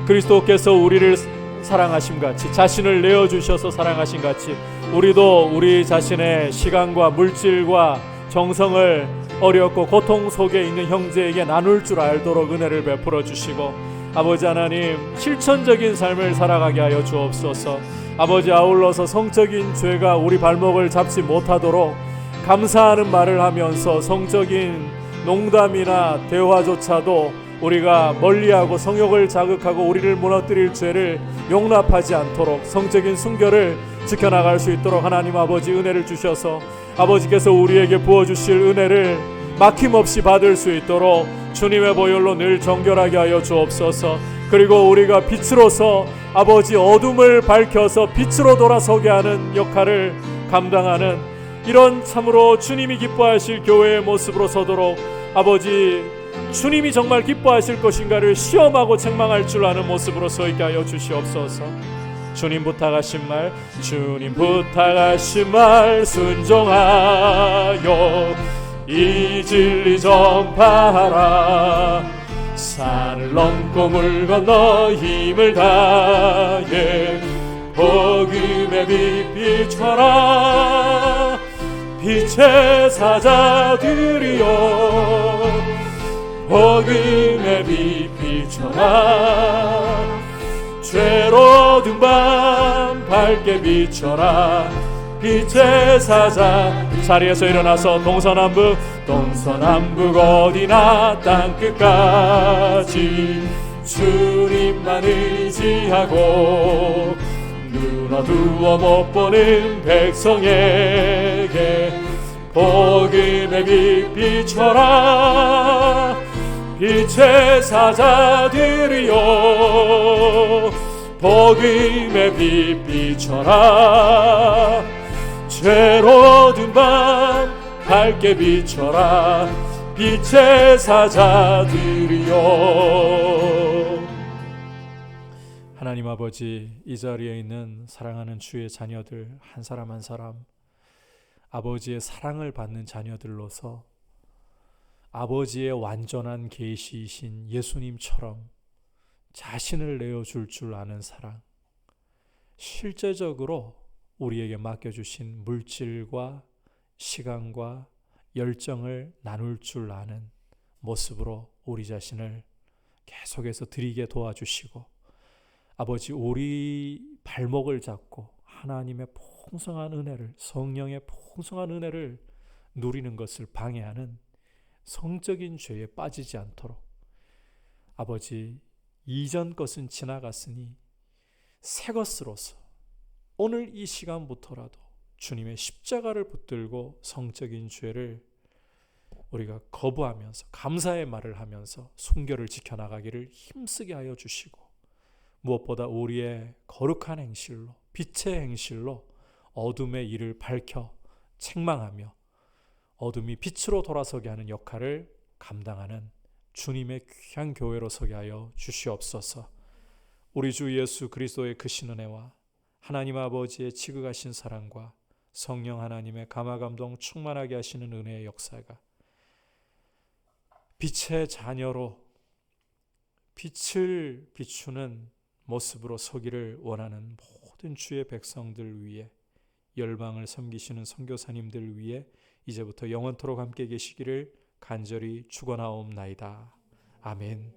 그리스도께서 우리를 사랑하심 같이, 자신을 내어주셔서 사랑하신 같이, 우리도 우리 자신의 시간과 물질과 정성을 어렵고 고통 속에 있는 형제에게 나눌 줄 알도록 은혜를 베풀어 주시고, 아버지 하나님, 실천적인 삶을 살아가게 하여 주옵소서. 아버지, 아울러서 성적인 죄가 우리 발목을 잡지 못하도록 감사하는 말을 하면서 성적인 농담이나 대화조차도 우리가 멀리하고 성욕을 자극하고 우리를 무너뜨릴 죄를 용납하지 않도록 성적인 순결을 지켜나갈 수 있도록 하나님 아버지 은혜를 주셔서, 아버지께서 우리에게 부어주실 은혜를 막힘없이 받을 수 있도록 주님의 보혈로 늘 정결하게 하여 주옵소서. 그리고 우리가 빛으로서 아버지 어둠을 밝혀서 빛으로 돌아서게 하는 역할을 감당하는 이런 참으로 주님이 기뻐하실 교회의 모습으로 서도록, 아버지 주님이 정말 기뻐하실 것인가를 시험하고 책망할 줄 아는 모습으로 서 있게 하여 주시옵소서. 주님 부탁하신 말, 주님 부탁하신 말 순종하여 이 진리 전파하라. 산을 넘고 물 건너 힘을 다해 복음의 빛 비춰라. 빛의 사자들이여 복음의 빛 비춰라. 죄로 든 밤 밝게 비춰라. 빛의 사자, 자리에서 일어나서 동서남북 어디나 땅끝까지 주님만 의지하고 눈 어두워 못 보는 백성에게 복음의 빛 비춰라. 빛의 사자들이여 복음의 빛 비춰라. 죄로 든 밤 밝게 비춰라. 빛의 사자들이여. 하나님 아버지, 이 자리에 있는 사랑하는 주의 자녀들 한 사람 한 사람, 아버지의 사랑을 받는 자녀들로서 아버지의 완전한 계시이신 예수님처럼 자신을 내어줄 줄 아는 사랑, 실제적으로 우리에게 맡겨주신 물질과 시간과 열정을 나눌 줄 아는 모습으로 우리 자신을 계속해서 드리게 도와주시고, 아버지 우리 발목을 잡고 하나님의 풍성한 은혜를, 성령의 풍성한 은혜를 누리는 것을 방해하는 성적인 죄에 빠지지 않도록, 아버지 이전 것은 지나갔으니 새 것으로서 오늘 이 시간부터라도 주님의 십자가를 붙들고 성적인 죄를 우리가 거부하면서 감사의 말을 하면서 순결을 지켜나가기를 힘쓰게 하여 주시고, 무엇보다 우리의 거룩한 행실로, 빛의 행실로 어둠의 일을 밝혀 책망하며 어둠이 빛으로 돌아서게 하는 역할을 감당하는 주님의 귀한 교회로 서게 하여 주시옵소서. 우리 주 예수 그리스도의 크신 은혜와 하나님 아버지의 지극하신 사랑과 성령 하나님의 감화감동 충만하게 하시는 은혜의 역사가 빛의 자녀로 빛을 비추는 모습으로 서기를 원하는 모든 주의 백성들 위해, 열방을 섬기시는 선교사님들 위해 이제부터 영원토록 함께 계시기를 간절히 축원하옵나이다. 아멘.